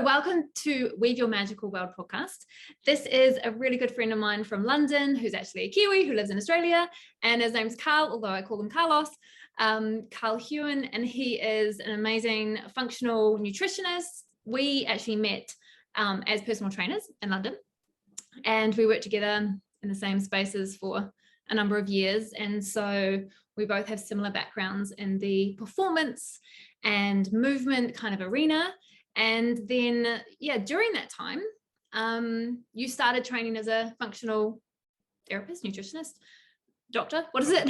Welcome to Weave Your Magical World podcast. This is a really good friend of mine from London, who's actually a Kiwi who lives in Australia, and his name's Karl, although I call him Carlos, Karl Hughan, and he is an amazing functional nutritionist. We actually met as personal trainers in London, and we worked together in the same spaces for a number of years, and so we both have similar backgrounds in the performance and movement kind of arena. And then, during that time, you started training as a functional therapist, nutritionist, doctor. What is it?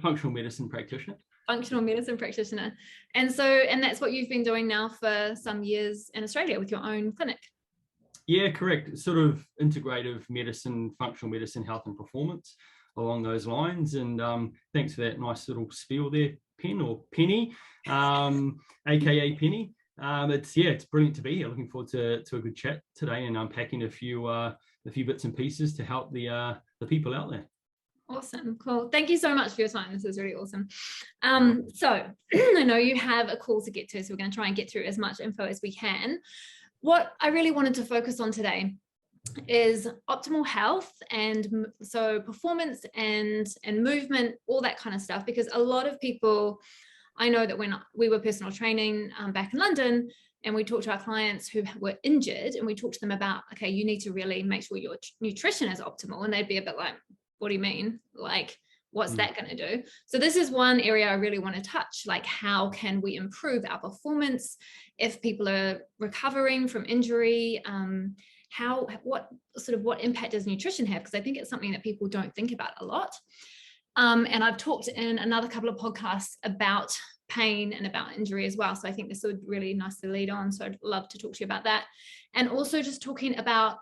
Functional medicine practitioner. Functional medicine practitioner. And that's what you've been doing now for some years in Australia with your own clinic. Yeah, correct. Sort of integrative medicine, functional medicine, health and performance along those lines. And thanks for that nice little spiel there, Penny, aka Penny. It's brilliant to be here. Looking forward to a good chat today and unpacking a few bits and pieces to help the people out there. Awesome, cool. Thank you so much for your time. This is really awesome. So I know you have a call to get to, so we're going to try and get through as much info as we can. What I really wanted to focus on today is optimal health, and so performance and movement, all that kind of stuff, because a lot of people, I know that when we were personal training back in London, and we talked to our clients who were injured, and we talked to them about, okay, you need to really make sure your nutrition is optimal, and they'd be a bit like, what do you mean? Like, what's that going to do? So this is one area I really want to touch, like how can we improve our performance if people are recovering from injury? What impact does nutrition have? Because I think it's something that people don't think about a lot. And I've talked in another couple of podcasts about pain and about injury as well. So I think this would really nicely lead on. So I'd love to talk to you about that. And also just talking about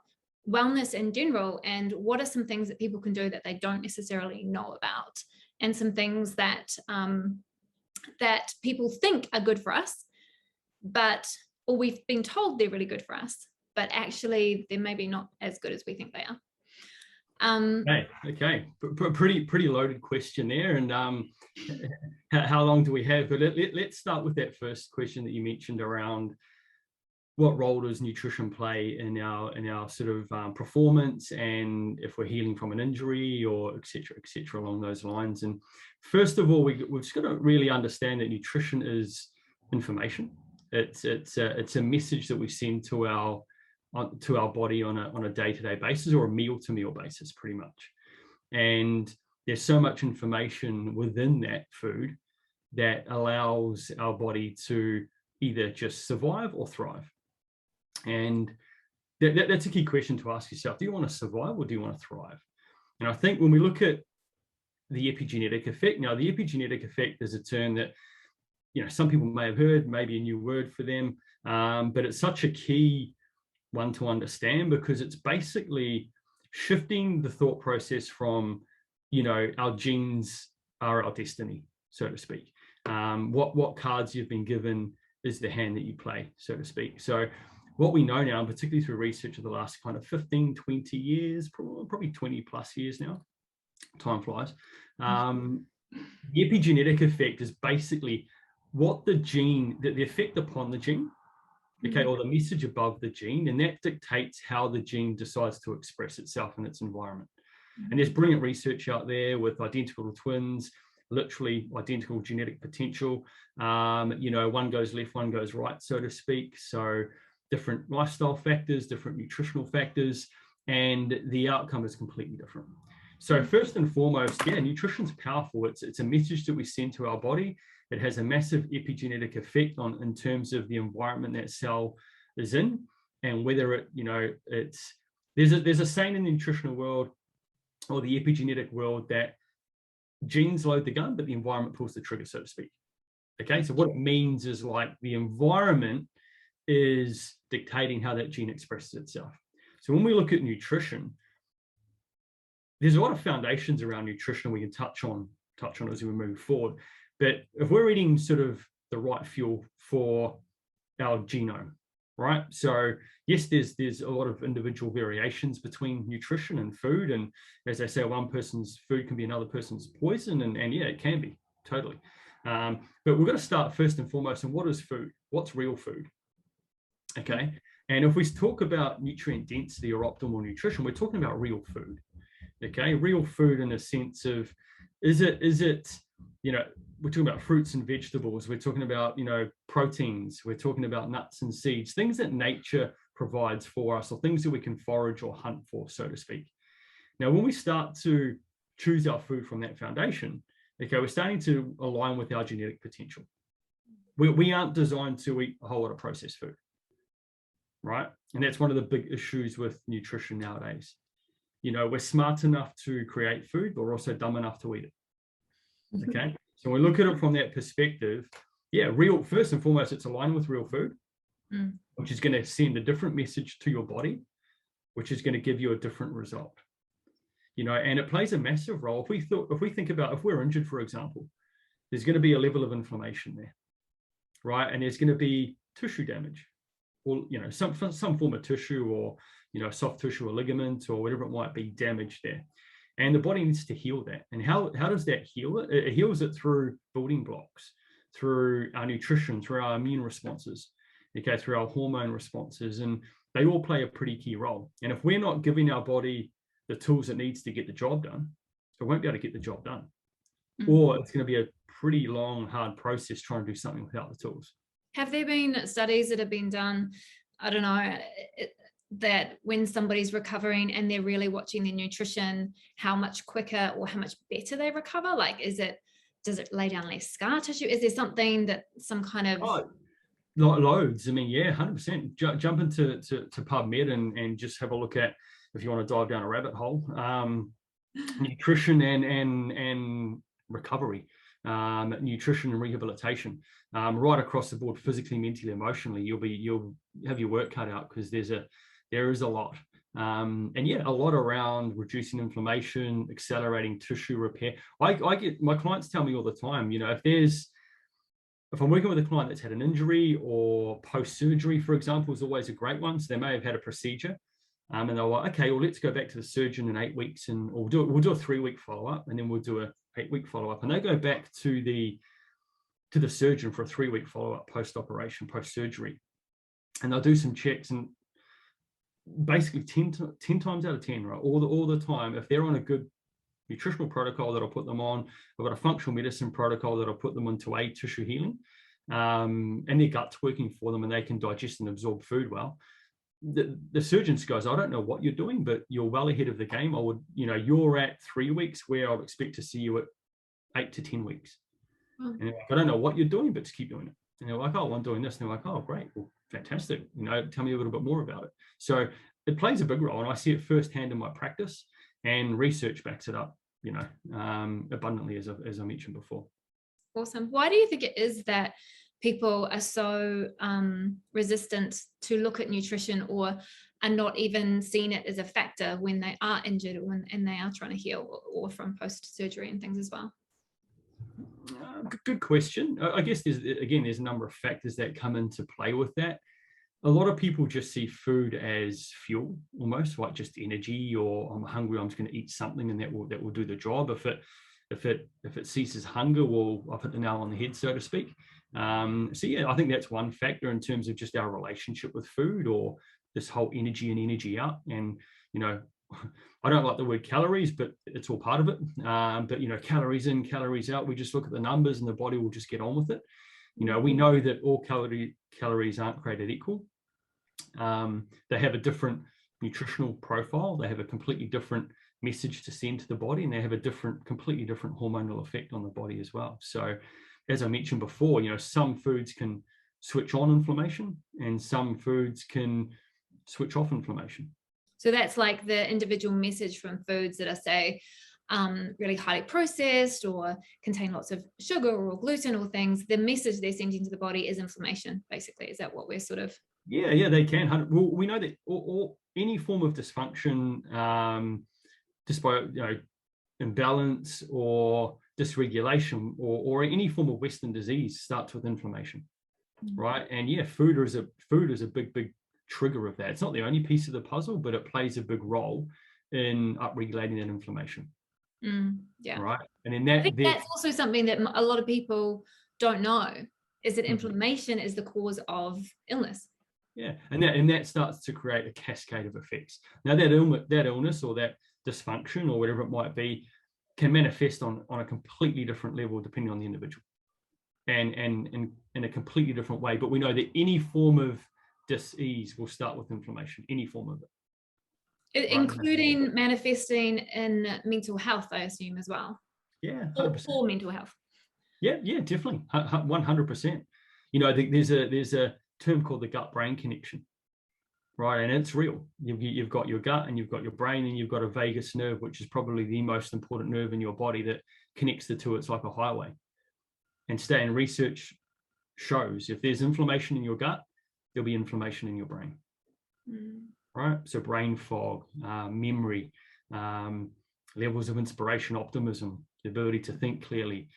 wellness in general, and what are some things that people can do that they don't necessarily know about, and some things that that people think are good for us, or we've been told they're really good for us, but actually they're maybe not as good as we think they are. Okay. Pretty loaded question there. And how long do we have? But let's start with that first question that you mentioned around what role does nutrition play in our sort of performance, and if we're healing from an injury, or et cetera along those lines. And first of all, we've just got to really understand that nutrition is information. It's a message that we send to our body on a day-to-day basis, or a meal-to-meal basis, pretty much. And there's so much information within that food that allows our body to either just survive or thrive. And that's a key question to ask yourself. Do you want to survive, or do you want to thrive? And I think when we look at the epigenetic effect, now the epigenetic effect is a term that, some people may have heard, maybe a new word for them, but it's such a key one to understand, because it's basically shifting the thought process from, our genes are our destiny, so to speak. What cards you've been given is the hand that you play, so to speak. So what we know now, particularly through research of the last kind of 15, 20 years, probably 20 plus years now, time flies. The epigenetic effect is basically what the effect upon the gene, okay, or the message above the gene, and that dictates how the gene decides to express itself in its environment. And there's brilliant research out there with identical twins, literally identical genetic potential. One goes left, one goes right, so to speak. So different lifestyle factors, different nutritional factors, and the outcome is completely different. So first and foremost, nutrition's powerful. It's a message that we send to our body. It has a massive epigenetic effect in terms of the environment that cell is in, and whether there's a saying in the nutritional world, or the epigenetic world, that genes load the gun, but the environment pulls the trigger, so to speak. Okay, so what it means is, like, the environment is dictating how that gene expresses itself. So when we look at nutrition, there's a lot of foundations around nutrition we can touch on as we move forward. But if we're eating sort of the right fuel for our genome, right? So yes, there's a lot of individual variations between nutrition and food. And as I say, one person's food can be another person's poison. And it can be, totally. But we've got to start first and foremost on what is food? What's real food? Okay. And if we talk about nutrient density or optimal nutrition, we're talking about real food. Okay, real food in a sense of, is it, we're talking about fruits and vegetables, we're talking about, proteins, we're talking about nuts and seeds, things that nature provides for us, or things that we can forage or hunt for, so to speak. Now, when we start to choose our food from that foundation, okay, we're starting to align with our genetic potential. We aren't designed to eat a whole lot of processed food, right? And that's one of the big issues with nutrition nowadays. We're smart enough to create food, but we're also dumb enough to eat it. Okay. So we look at it from that perspective. Yeah, first and foremost, it's aligned with real food, which is going to send a different message to your body, which is going to give you a different result. And it plays a massive role. If we think about, if we're injured, for example, there's going to be a level of inflammation there, right? And there's going to be tissue damage, or some form of tissue, or soft tissue or ligament or whatever it might be, damaged there. And the body needs to heal that. And how does that heal it? It heals it through building blocks, through our nutrition, through our immune responses, okay, through our hormone responses. And they all play a pretty key role. And if we're not giving our body the tools it needs to get the job done, it won't be able to get the job done. Or it's going to be a pretty long, hard process trying to do something without the tools. Have there been studies that have been done, I don't know, that when somebody's recovering and they're really watching their nutrition, how much quicker or how much better they recover? Like, does it lay down less scar tissue? Is there something that some kind of... Loads. I mean, yeah, 100%. Jump into PubMed and just have a look at, if you want to dive down a rabbit hole, nutrition and recovery, nutrition and rehabilitation, right across the board, physically, mentally, emotionally. You'll have your work cut out, because there is a lot. And yeah, a lot around reducing inflammation, accelerating tissue repair. I get, my clients tell me all the time, if I'm working with a client that's had an injury or post-surgery, for example, is always a great one. So they may have had a procedure, and they're like, okay, well, let's go back to the surgeon in 8 weeks, and we'll do a 3-week follow-up, and then we'll do a 8-week follow-up. And they go back to the surgeon for a 3-week follow-up post-operation, post-surgery, and they'll do some checks, and basically 10 times out of 10, right, all the time, if they're on a good nutritional protocol that'll put them on, I've got a functional medicine protocol that'll put them on to aid tissue healing, and their gut's working for them, and they can digest and absorb food well. The surgeon goes, I don't know what you're doing, but you're well ahead of the game. You're at 3 weeks where I'd expect to see you at 8 to 10 weeks. And they're like, I don't know what you're doing, but just keep doing it. And they're like, oh, I'm doing this. And they're like, oh, great. Well, fantastic. Tell me a little bit more about it. So it plays a big role, and I see it firsthand in my practice, and research backs it up, abundantly, as I mentioned before. Awesome. Why do you think it is that people are so resistant to look at nutrition, or are not even seeing it as a factor when they are injured, and they are trying to heal, or from post-surgery and things as well? Good question. I guess there's a number of factors that come into play with that. A lot of people just see food as fuel, almost like just energy, or I'm hungry, I'm just going to eat something, and that will do the job. If it ceases hunger, well, I've hit the nail on the head, so to speak. So yeah, I think that's one factor in terms of just our relationship with food, or this whole energy in, energy out. And I don't like the word calories, but it's all part of it. But calories in, calories out, we just look at the numbers, and the body will just get on with it. We know that all calories aren't created equal. They have a different nutritional profile. They have a completely different message to send to the body, and they have a completely different hormonal effect on the body as well. So, as I mentioned before, some foods can switch on inflammation, and some foods can switch off inflammation. So that's like the individual message from foods that are, say, really highly processed, or contain lots of sugar or gluten or things. The message they're sending to the body is inflammation, basically. Is that what we're sort of... Yeah, they can. Well, we know that any form of dysfunction, just by imbalance or dysregulation, or any form of Western disease, starts with inflammation, right? And yeah, food is a big trigger of that. It's not the only piece of the puzzle, but it plays a big role in upregulating that inflammation. Yeah. Right. And in that, I think that's also something that a lot of people don't know, is that inflammation is the cause of illness. Yeah, and that starts to create a cascade of effects. Now that illness or that dysfunction or whatever it might be can manifest on a completely different level depending on the individual, and in a completely different way. But we know that any form of dis-ease will start with inflammation, any form of it, including manifesting in mental health, I assume, as well. Yeah, 100%. For mental health. Yeah, definitely, 100%. You know, there's a term called the gut-brain connection, right? And it's real. You've got your gut and you've got your brain and you've got a vagus nerve, which is probably the most important nerve in your body that connects the two. It's like a highway. And research shows if there's inflammation in your gut, there'll be inflammation in your brain, right? So brain fog, memory, levels of inspiration, optimism, the ability to think clearly,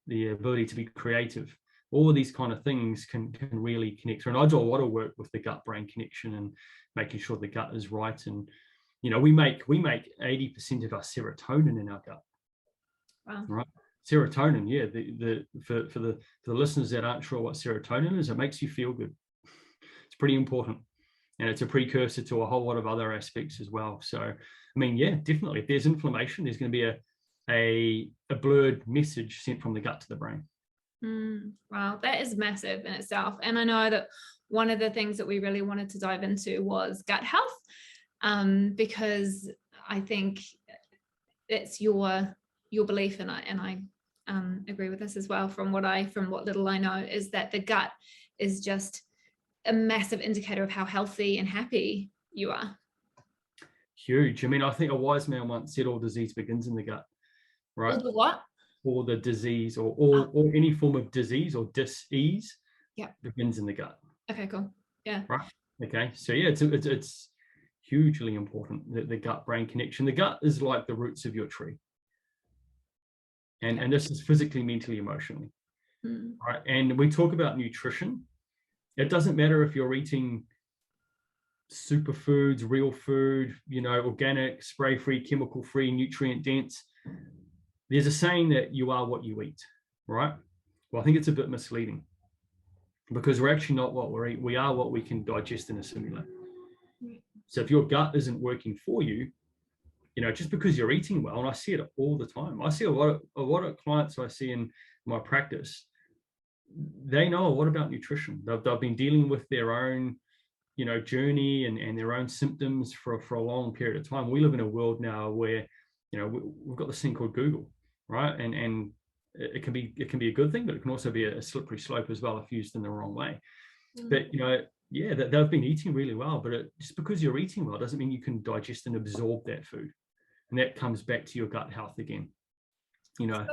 the ability to be creative. All of these kind of things can really connect through. And I do a lot of work with the gut-brain connection and making sure the gut is right. And, you know, we make 80% of our serotonin in our gut. Wow. Right? Serotonin, yeah. For the listeners that aren't sure what serotonin is, it makes you feel good. It's pretty important. And it's a precursor to a whole lot of other aspects as well. So, I mean, yeah, definitely. If there's inflammation, there's going to be a blurred message sent from the gut to the brain. Wow, that is massive in itself. And I know that one of the things that we really wanted to dive into was gut health, because I think it's your belief, and I agree with this as well. From what little I know, is that the gut is just a massive indicator of how healthy and happy you are. Huge. I mean, I think a wise man once said all disease begins in the gut, right? All the what? Or the disease or any form of disease or dis-ease begins in the gut. Okay, cool. Yeah. Right. Okay. So yeah, it's hugely important, the gut-brain connection. The gut is like the roots of your tree. And this is physically, mentally, emotionally. Right. And we talk about nutrition. It doesn't matter if you're eating superfoods, real food, you know, organic, spray-free, chemical-free, nutrient-dense. There's a saying that you are what you eat, right? Well, I think it's a bit misleading because we're actually not what we eat. We are what we can digest and assimilate. So if your gut isn't working for you, you know, just because you're eating well, and I see it all the time. I see a lot of clients I see in my practice, they know a lot about nutrition. They've been dealing with their own, you know, journey and their own symptoms for a long period of time. We live in a world now where, you know, we've got this thing called Google. Right. And it can be a good thing, but it can also be a slippery slope as well if used in the wrong way. But, you know, yeah, they've been eating really well, but just because you're eating well doesn't mean you can digest and absorb that food. And that comes back to your gut health again. You know,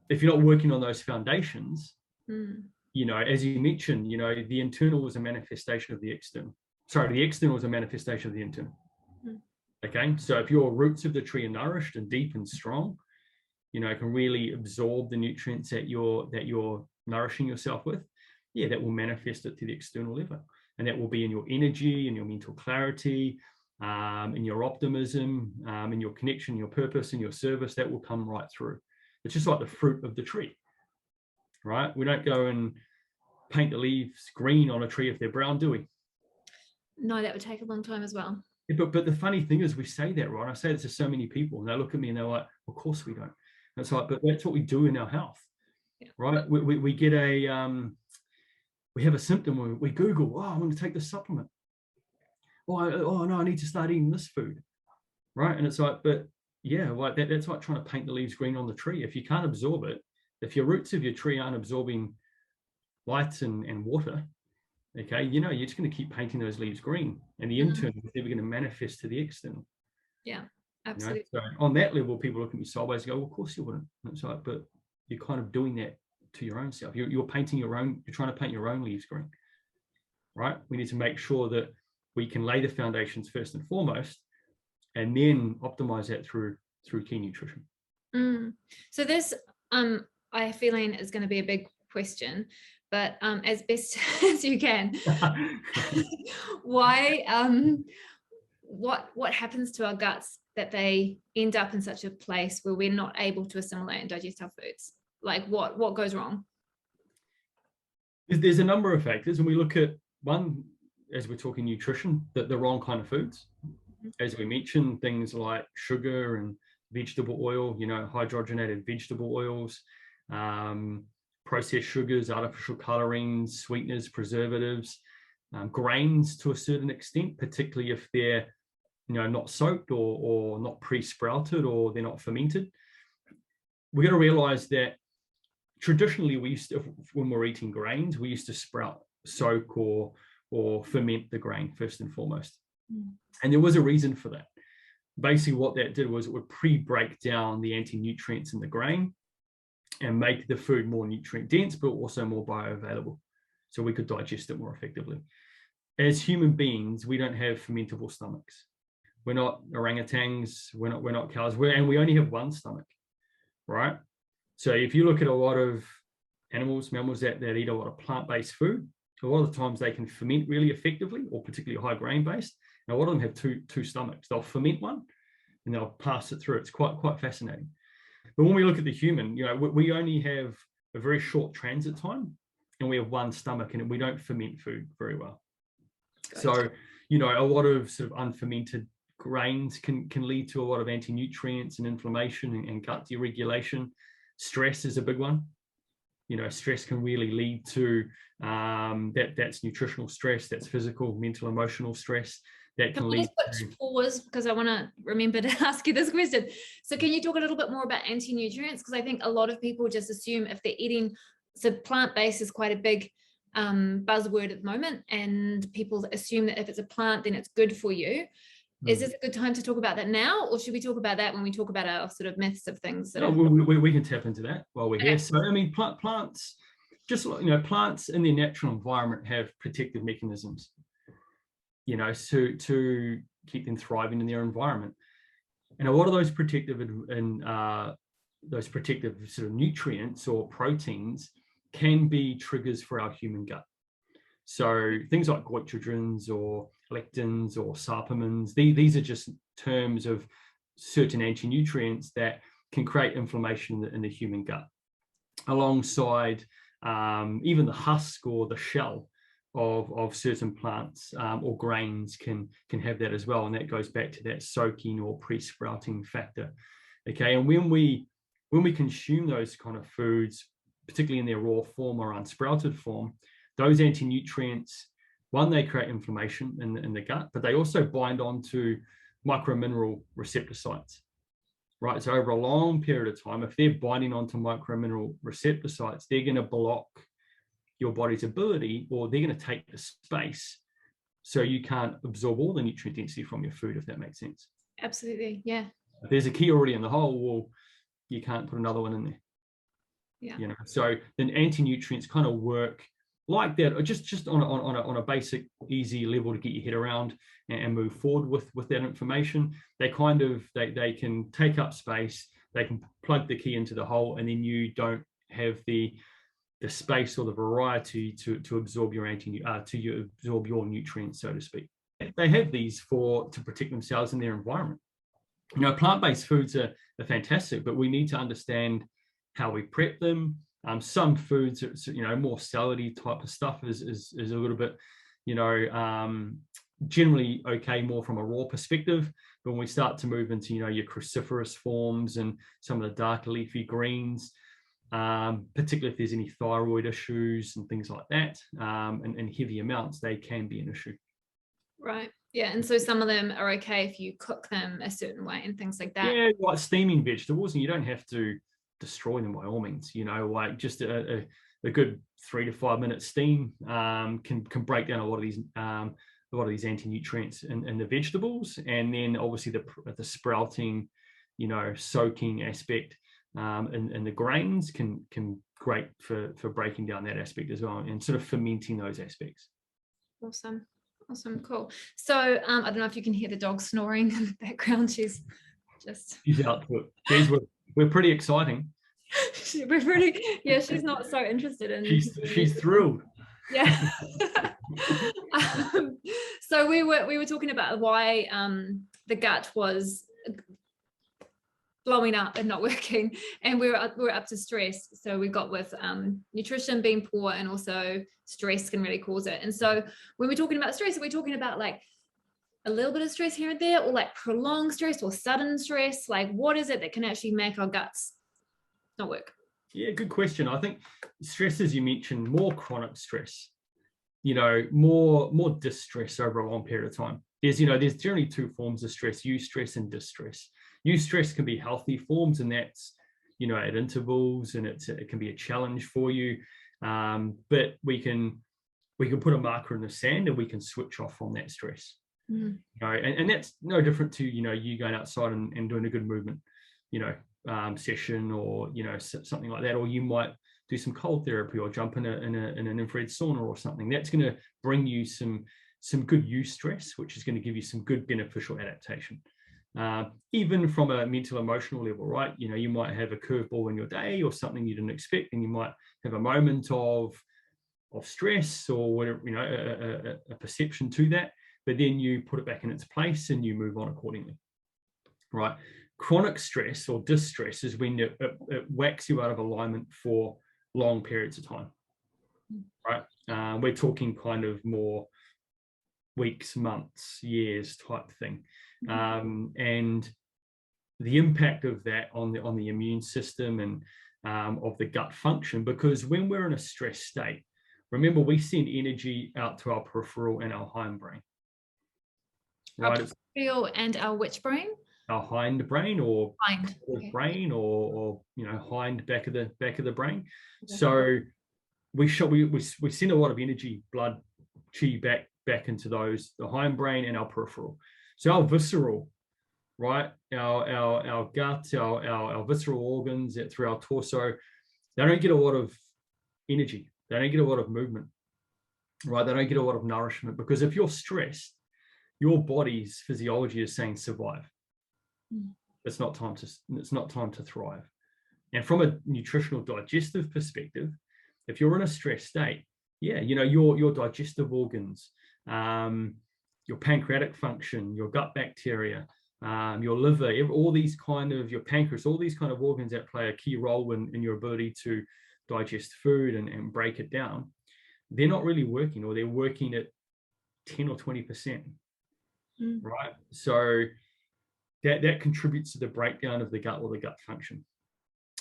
if you're not working on those foundations, you know, as you mentioned, you know, the internal is a manifestation of the external. Sorry, the external is a manifestation of the internal. Okay. So if your roots of the tree are nourished and deep and strong, you know, can really absorb the nutrients that you're nourishing yourself with, yeah, that will manifest it to the external level. And that will be in your energy, in your mental clarity, in your optimism, in your connection, your purpose, in your service. That will come right through. It's just like the fruit of the tree, right? We don't go and paint the leaves green on a tree if they're brown, do we? No, that would take a long time as well. Yeah, but the funny thing is we say that, right? I say it to so many people and they look at me and they're like, of course we don't. And it's like, but that's what we do in our health, right? We get we have a symptom, we Google, oh, I'm going to take this supplement. Oh no, I need to start eating this food, right? And it's like, but yeah, like that's like trying to paint the leaves green on the tree. If you can't absorb it, if your roots of your tree aren't absorbing light and water, okay, you know, you're just going to keep painting those leaves green, and the internal is never going to manifest to the external. Yeah, absolutely. You know? So on that level, people look at me sideways and go, well, of course you wouldn't. And it's like, but you're kind of doing that to your own self. You're painting your own, you're trying to paint your own leaves green, right? We need to make sure that we can lay the foundations first and foremost, and then optimize that through key nutrition. So this, I have a feeling is going to be a big question, but as best as you can, why, what happens to our guts that they end up in such a place where we're not able to assimilate and digest our foods? Like what goes wrong? There's a number of factors, and we look at one as we're talking nutrition, the wrong kind of foods. As we mentioned, things like sugar and vegetable oil, hydrogenated vegetable oils, processed sugars, artificial colorings, sweeteners, preservatives, grains to a certain extent, particularly if they're not soaked or not pre-sprouted or they're not fermented. We've got to realize that traditionally when we're eating grains, we used to sprout, soak or ferment the grain first and foremost. And there was a reason for that. Basically what that did was it would pre-break down the anti-nutrients in the grain and make the food more nutrient dense, but also more bioavailable, so we could digest it more effectively. As human beings, we don't have fermentable stomachs. We're not orangutans, we're not cows, and we only have one stomach, right? So if you look at a lot of mammals that eat a lot of plant-based food, a lot of the times they can ferment really effectively, or particularly high grain-based. And a lot of them have two stomachs. They'll ferment one and they'll pass it through. It's quite fascinating. But when we look at the human, we only have a very short transit time, and we have one stomach, and we don't ferment food very well. Great. So, a lot of sort of unfermented grains can lead to a lot of anti-nutrients and inflammation and gut deregulation. Stress is a big one. Stress can really lead to that's nutritional stress, that's physical, mental, emotional stress. That can lead to pause, because I want to remember to ask you this question. So can you talk a little bit more about anti-nutrients? Because I think a lot of people just assume if they're eating, so plant-based is quite a big buzzword at the moment, and people assume that if it's a plant, then it's good for you. Is this a good time to talk about that now, or should we talk about that when we talk about our sort of myths of things? We can tap into that while we're here. So, plants, just plants in their natural environment have protective mechanisms, to keep them thriving in their environment. And a lot of those protective sort of nutrients or proteins can be triggers for our human gut. So things like goitrogens or lectins or sarpamins, these are just terms of certain anti-nutrients that can create inflammation in the human gut, alongside even the husk or the shell of certain plants or grains can have that as well. And that goes back to that soaking or pre-sprouting factor. Okay, and when we consume those kind of foods, particularly in their raw form or unsprouted form, those anti-nutrients, one, they create inflammation in the gut, but they also bind onto micromineral receptor sites, right? So over a long period of time, if they're binding onto micromineral receptor sites, they're going to block your body's ability, or they're going to take the space, so you can't absorb all the nutrient density from your food, if that makes sense. Absolutely, yeah. If there's a key already in the hole, well, you can't put another one in there. Yeah. So then anti-nutrients kind of work like that, or just on a basic, easy level to get your head around and move forward with that information. They can take up space, they can plug the key into the hole, and then you don't have the space or the variety to absorb your absorb your nutrients, so to speak. They have these to protect themselves in their environment. Plant-based foods are fantastic, but we need to understand how we prep them. Some foods, more salady type of stuff is a little bit, generally okay more from a raw perspective. But when we start to move into, your cruciferous forms and some of the darker leafy greens, particularly if there's any thyroid issues and things like that, and heavy amounts, they can be an issue. Right. Yeah. And so some of them are okay if you cook them a certain way and things like that. Yeah, like steaming vegetables, and you don't have to destroy them by all means. Like just a good 3 to 5 minute steam can break down a lot of these anti-nutrients in the vegetables, and then obviously the sprouting, soaking aspect in the grains can great for breaking down that aspect as well, and sort of fermenting those aspects. Awesome, cool. So I don't know if you can hear the dog snoring in the background. She's out to it. Geez, we're pretty exciting. She's not so interested in. She's thrilled. Yeah. So we were talking about why the gut was blowing up and not working, and we're up to stress. So we got with nutrition being poor, and also stress can really cause it. And so when we're talking about stress, are we talking about like a little bit of stress here and there, or like prolonged stress or sudden stress? Like what is it that can actually make our guts not work? Yeah, good question. I think stress, as you mentioned, more chronic stress, more distress over a long period of time. There's generally two forms of stress: eustress and distress. Eustress can be healthy forms, and that's at intervals, and it can be a challenge for you. But we can put a marker in the sand, and we can switch off from that stress. And that's no different to you going outside and doing a good movement, session, or something like that. Or you might do some cold therapy, or jump in an infrared sauna or something. That's going to bring you some good eustress, which is going to give you some good beneficial adaptation. Even from a mental emotional level, right? You might have a curveball in your day, or something you didn't expect, and you might have a moment of stress, or whatever, a perception to that, but then you put it back in its place and you move on accordingly, right? Chronic stress or distress is when it whacks you out of alignment for long periods of time, right? We're talking kind of more weeks, months, years type thing. And the impact of that on the immune system and of the gut function, because when we're in a stress state, remember, we send energy out to our peripheral and our hindbrain. Right? Our peripheral and our which brain? Our hindbrain, or hind brain, or hind back of the brain. Okay. So we send a lot of energy, blood, chi back into the hindbrain and our peripheral. So our visceral, right, our gut, our visceral organs through our torso, they don't get a lot of energy. They don't get a lot of movement, right? They don't get a lot of nourishment, because if you're stressed, your body's physiology is saying survive. It's not time to thrive. And from a nutritional digestive perspective, if you're in a stress state, your digestive organs, your pancreatic function, your gut bacteria, your liver, all these your pancreas, all these kind of organs that play a key role in your ability to digest food and break it down, they're not really working, or they're working at 10 or 20%, right? So that contributes to the breakdown of the gut, or the gut function.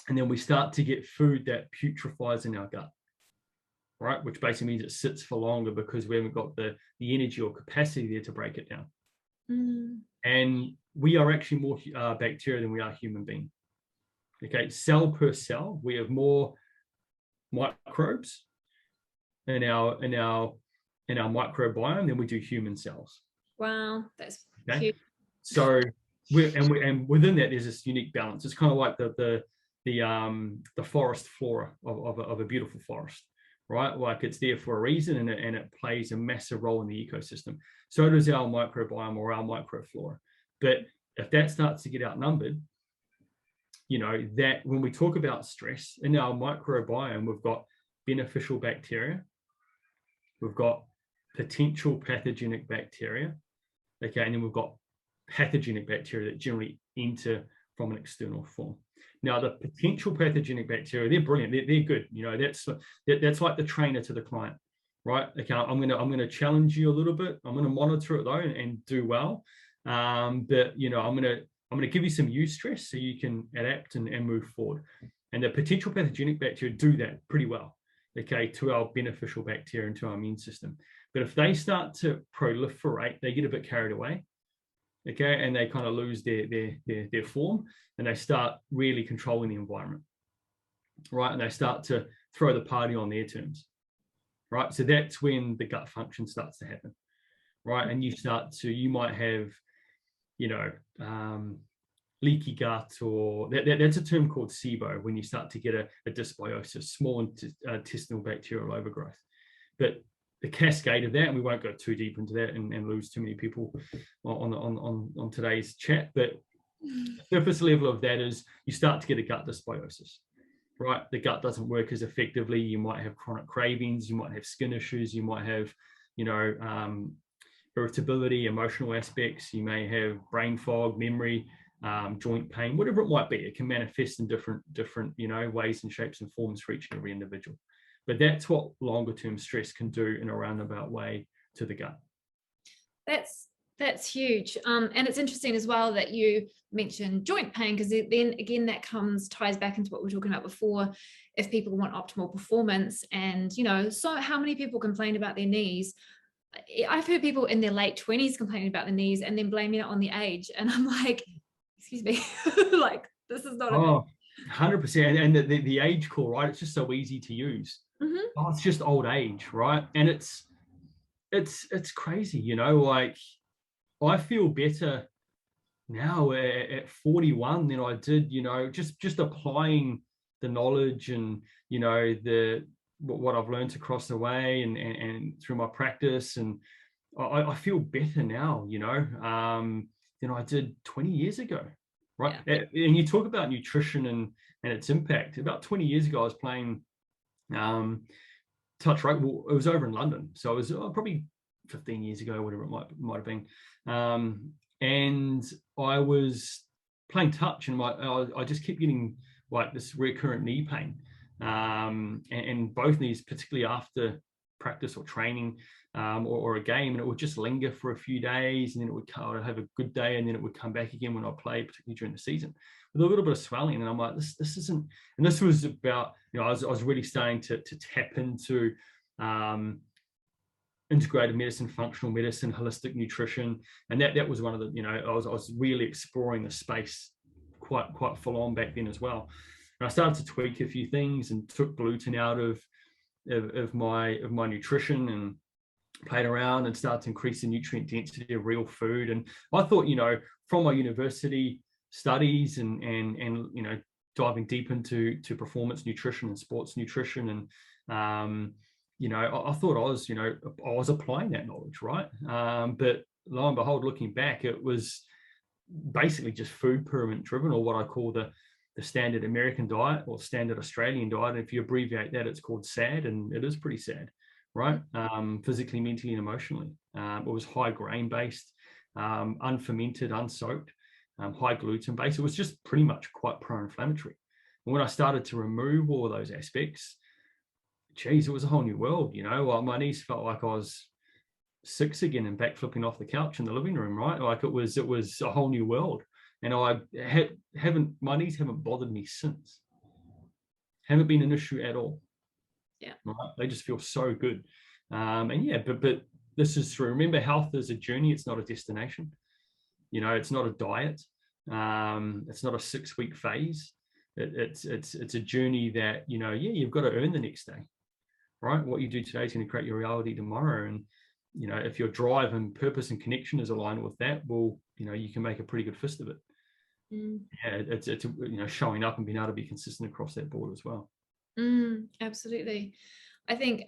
And then we start to get food that putrefies in our gut, right? Which basically means it sits for longer, because we haven't got the energy or capacity there to break it down. And we are actually more bacteria than we are human being. Okay, cell per cell, we have more microbes in our microbiome than we do human cells. Wow, that's okay. Huge. So and within that, there's this unique balance. It's kind of like the forest flora of a beautiful forest, right? Like, it's there for a reason, and it plays a massive role in the ecosystem. So does our microbiome, or our microflora. But if that starts to get outnumbered, that when we talk about stress in our microbiome, we've got beneficial bacteria, we've got potential pathogenic bacteria, okay, and then we've got pathogenic bacteria that generally enter from an external form. Now, the potential pathogenic bacteria, they're brilliant, they're good. That's like the trainer to the client, right? Okay, I'm gonna challenge you a little bit. I'm gonna monitor it though, and do well. But I'm gonna give you some eustress so you can adapt and move forward. And the potential pathogenic bacteria do that pretty well, okay, to our beneficial bacteria and to our immune system. But if they start to proliferate, they get a bit carried away, okay, and they kind of lose their form, and they start really controlling the environment, right? And they start to throw the party on their terms, right? So that's when the gut function starts to happen, right? And you might have, leaky gut, or that's a term called SIBO, when you start to get a dysbiosis, small intestinal bacterial overgrowth. But the cascade of that, and we won't go too deep into that and lose too many people on today's chat, but the surface level of that is you start to get a gut dysbiosis, right? The gut doesn't work as effectively. You might have chronic cravings, you might have skin issues, you might have, irritability, emotional aspects, you may have brain fog, memory, joint pain, whatever it might be. It can manifest in different ways and shapes and forms for each and every individual. But that's what longer term stress can do in a roundabout way to the gut. That's huge. And it's interesting as well that you mentioned joint pain, because then again, that ties back into what we were talking about before. If people want optimal performance, and so how many people complain about their knees? I've heard people in their late 20s complaining about the knees and then blaming it on the age. And I'm like, excuse me, like, this is not a 100%. And the age call, right? It's just so easy to use. Mm-hmm. Oh, it's just old age, right? And it's crazy, like, I feel better now at 41 than I did, just applying the knowledge and, what I've learned across the way and through my practice. And I feel better now, than I did 20 years ago, right? Yeah. And you talk about nutrition and its impact. About 20 years ago, I was playing touch rugby. Well, it was over in London. So it was probably 15 years ago, whatever it might have been. And I was playing touch, and I just kept getting like this recurrent knee pain, and both knees, particularly after practice or training, or a game, and it would just linger for a few days, and then it would have a good day, and then it would come back again when I played, particularly during the season, with a little bit of swelling. And I'm like, this isn't. And this was about, I was really starting to tap into integrated medicine, functional medicine, holistic nutrition, and that was one of the, I was really exploring the space quite full on back then as well. And I started to tweak a few things and took gluten out of my nutrition and played around and started to increase the nutrient density of real food. And I thought, from my university studies and diving deep into performance nutrition and sports nutrition, and I thought I was applying that knowledge, right? But lo and behold, looking back, it was basically just food pyramid driven, or what I call the standard American diet or standard Australian diet. And if you abbreviate that, it's called SAD, and it is pretty sad, right? Physically, mentally, and emotionally. It was high grain based, unfermented, unsoaked, high gluten based. It was just pretty much quite pro-inflammatory. And when I started to remove all of those aspects, geez, it was a whole new world. My knees felt like I was 6 again and backflipping off the couch in the living room, right? Like it was a whole new world. And my knees haven't bothered me since. Haven't been an issue at all. Yeah. Right? They just feel so good. But this is true. Remember, health is a journey. It's not a destination. It's not a diet. It's not a 6-week phase. It's a journey that, you've got to earn the next day. Right? What you do today is going to create your reality tomorrow. And, if your drive and purpose and connection is aligned with that, well, you can make a pretty good fist of it. Yeah, it's showing up and being able to be consistent across that board as well. Absolutely. I think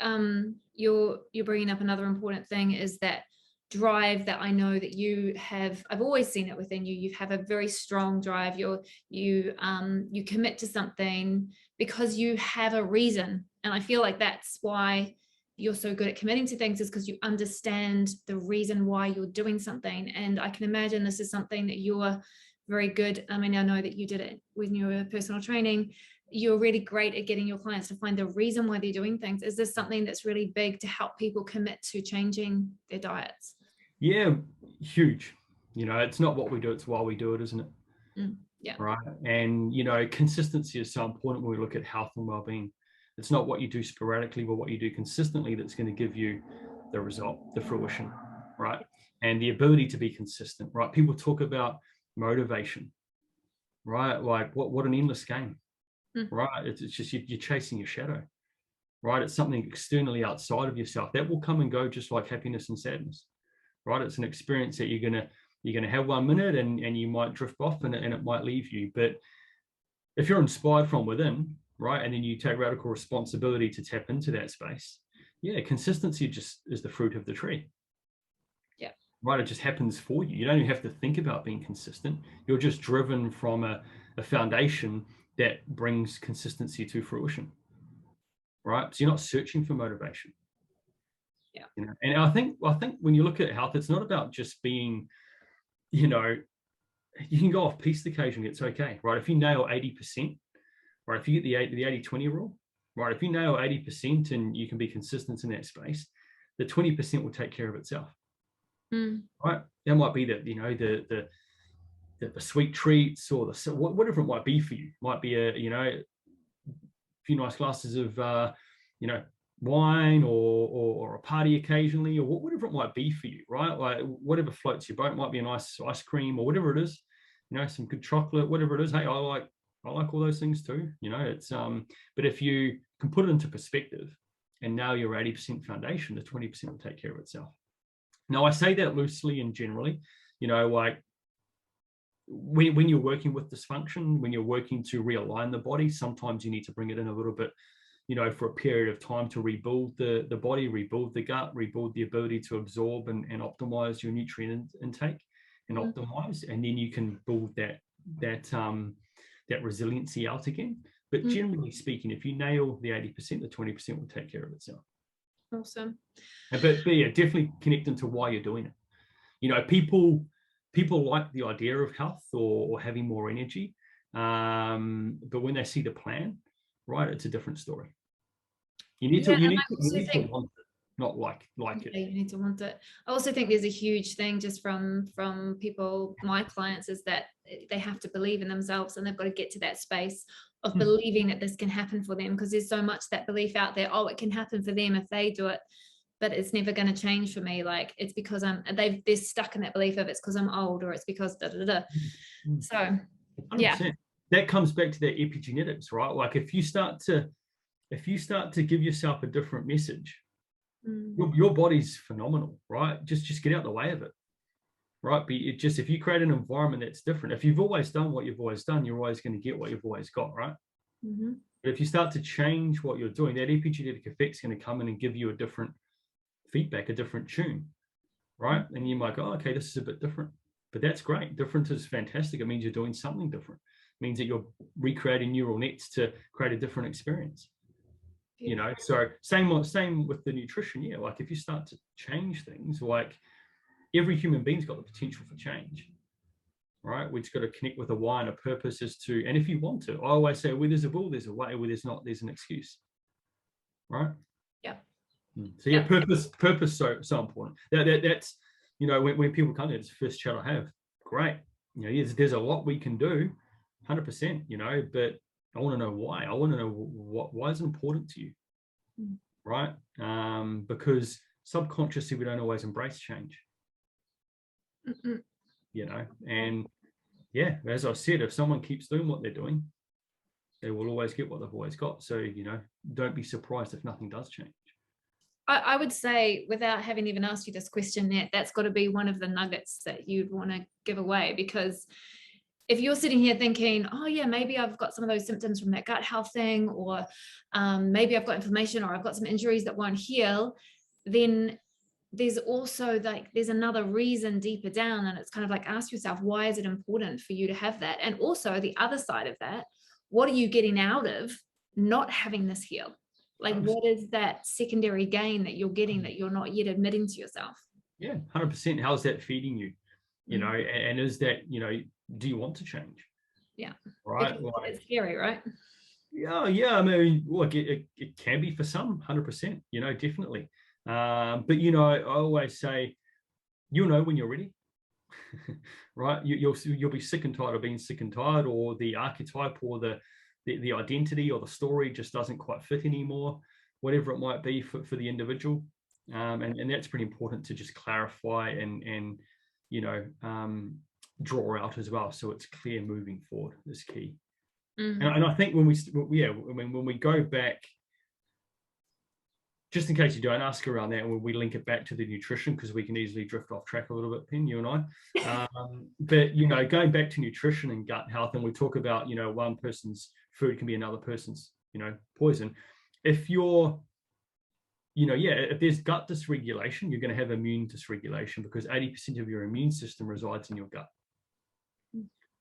you're bringing up another important thing, is that drive that I know that you have. I've always seen it within you. You have a very strong drive. You commit to something because you have a reason. And I feel like that's why you're so good at committing to things, is because you understand the reason why you're doing something. And I can imagine this is something that you're very good. I mean, I know that you did it when you were personal training. You're really great at getting your clients to find the reason why they're doing things. Is this something that's really big to help people commit to changing their diets? Yeah, huge. It's not what we do, it's why we do it, isn't it? Yeah. Right. And, consistency is so important when we look at health and well-being. It's not what you do sporadically, but what you do consistently that's going to give you the result, the fruition, right? And the ability to be consistent, right? People talk about motivation, right? Like what an endless game, right? It's just you're chasing your shadow, right? It's something externally outside of yourself that will come and go, just like happiness and sadness, right? It's an experience that you're gonna have 1 minute and you might drift off and it might leave you. But if you're inspired from within, right, and then you take radical responsibility to tap into that space, consistency just is the fruit of the tree. Yeah. Right, it just happens for you. You don't even have to think about being consistent. You're just driven from a foundation that brings consistency to fruition. Right, so you're not searching for motivation. Yeah. And I think when you look at health, it's not about just being, you can go off piste occasionally. It's okay, right? If you nail 80%, right? If you get the 80-20 rule, right? If you nail 80% and you can be consistent in that space, the 20% will take care of itself, right? That might be that, you know, the sweet treats or whatever it might be for you. Might be a few nice glasses of wine or a party occasionally, or whatever it might be for you, right? Like whatever floats your boat. Might be a nice ice cream or whatever it is, some good chocolate, whatever it is. Hey, I like all those things too. It's but if you can put it into perspective, and now your 80% foundation, the 20% will take care of itself. Now I say that loosely and generally, like when you're working with dysfunction, when you're working to realign the body, sometimes you need to bring it in a little bit, for a period of time to rebuild the body, rebuild the gut, rebuild the ability to absorb and optimize your nutrient intake and optimize, and then you can build that resiliency out again. But generally speaking, if you nail the 80%, the 20% will take care of itself. Awesome. But yeah, definitely connecting to why you're doing it. People like the idea of health or having more energy, but when they see the plan, right, it's a different story. You need to want it, not like it. You need to want it. I also think there's a huge thing just from people, my clients, is that they have to believe in themselves, and they've got to get to that space of believing that this can happen for them, because there's so much that belief out there. Oh, it can happen for them if they do it, but it's never going to change for me. Like, it's because they're stuck in that belief of it's because I'm old, or it's because da da da. So 100%. Yeah, that comes back to that epigenetics, right? Like if you start to give yourself a different message, your body's phenomenal, right? Just get out the way of it, right? If you create an environment that's different, if you've always done what you've always done, you're always going to get what you've always got, right? But if you start to change what you're doing, that epigenetic effect's going to come in and give you a different feedback, a different tune, right? And you might go, okay, this is a bit different, but that's great. Different is fantastic. It means you're doing something different. It means that you're recreating neural nets to create a different experience. So same with the nutrition. Yeah, like if you start to change things, like every human being's got the potential for change, right? We've got to connect with a why and a purpose as to, and if you want to, I always say, where there's a will, there's a way. Where there's not, there's an excuse, right? Yeah. So yeah, purpose so important. That's when people come to, it's the first chat I have. Great, there's a lot we can do, 100%. But I want to know why. I want to know why is it important to you, right? Because subconsciously we don't always embrace change, and yeah, as I said, if someone keeps doing what they're doing, they will always get what they've always got. So don't be surprised if nothing does change. I would say, without having even asked you this question, that's got to be one of the nuggets that you'd want to give away, because if you're sitting here thinking, oh yeah, maybe I've got some of those symptoms from that gut health thing, or maybe I've got inflammation, or I've got some injuries that won't heal, then there's also there's another reason deeper down, and it's kind of like, ask yourself, why is it important for you to have that? And also the other side of that, what are you getting out of not having this heal? Like, what is that secondary gain that you're getting that you're not yet admitting to yourself? Yeah, 100%. How's that feeding you? And is that, do you want to change? Yeah. Right. It's scary, right? Yeah. I mean, look, it can be for some, 100%, definitely. But, I always say, you'll know when you're ready, right? You'll be sick and tired of being sick and tired, or the archetype or the identity or the story just doesn't quite fit anymore, whatever it might be for the individual. And that's pretty important to just clarify and draw out as well, so it's clear moving forward is key. And I think when we go back, just in case you don't ask around that, and we link it back to the nutrition, because we can easily drift off track a little bit, Pen, you and I. But going back to nutrition and gut health, and we talk about one person's food can be another person's poison. If you're if there's gut dysregulation, you're going to have immune dysregulation, because 80% of your immune system resides in your gut.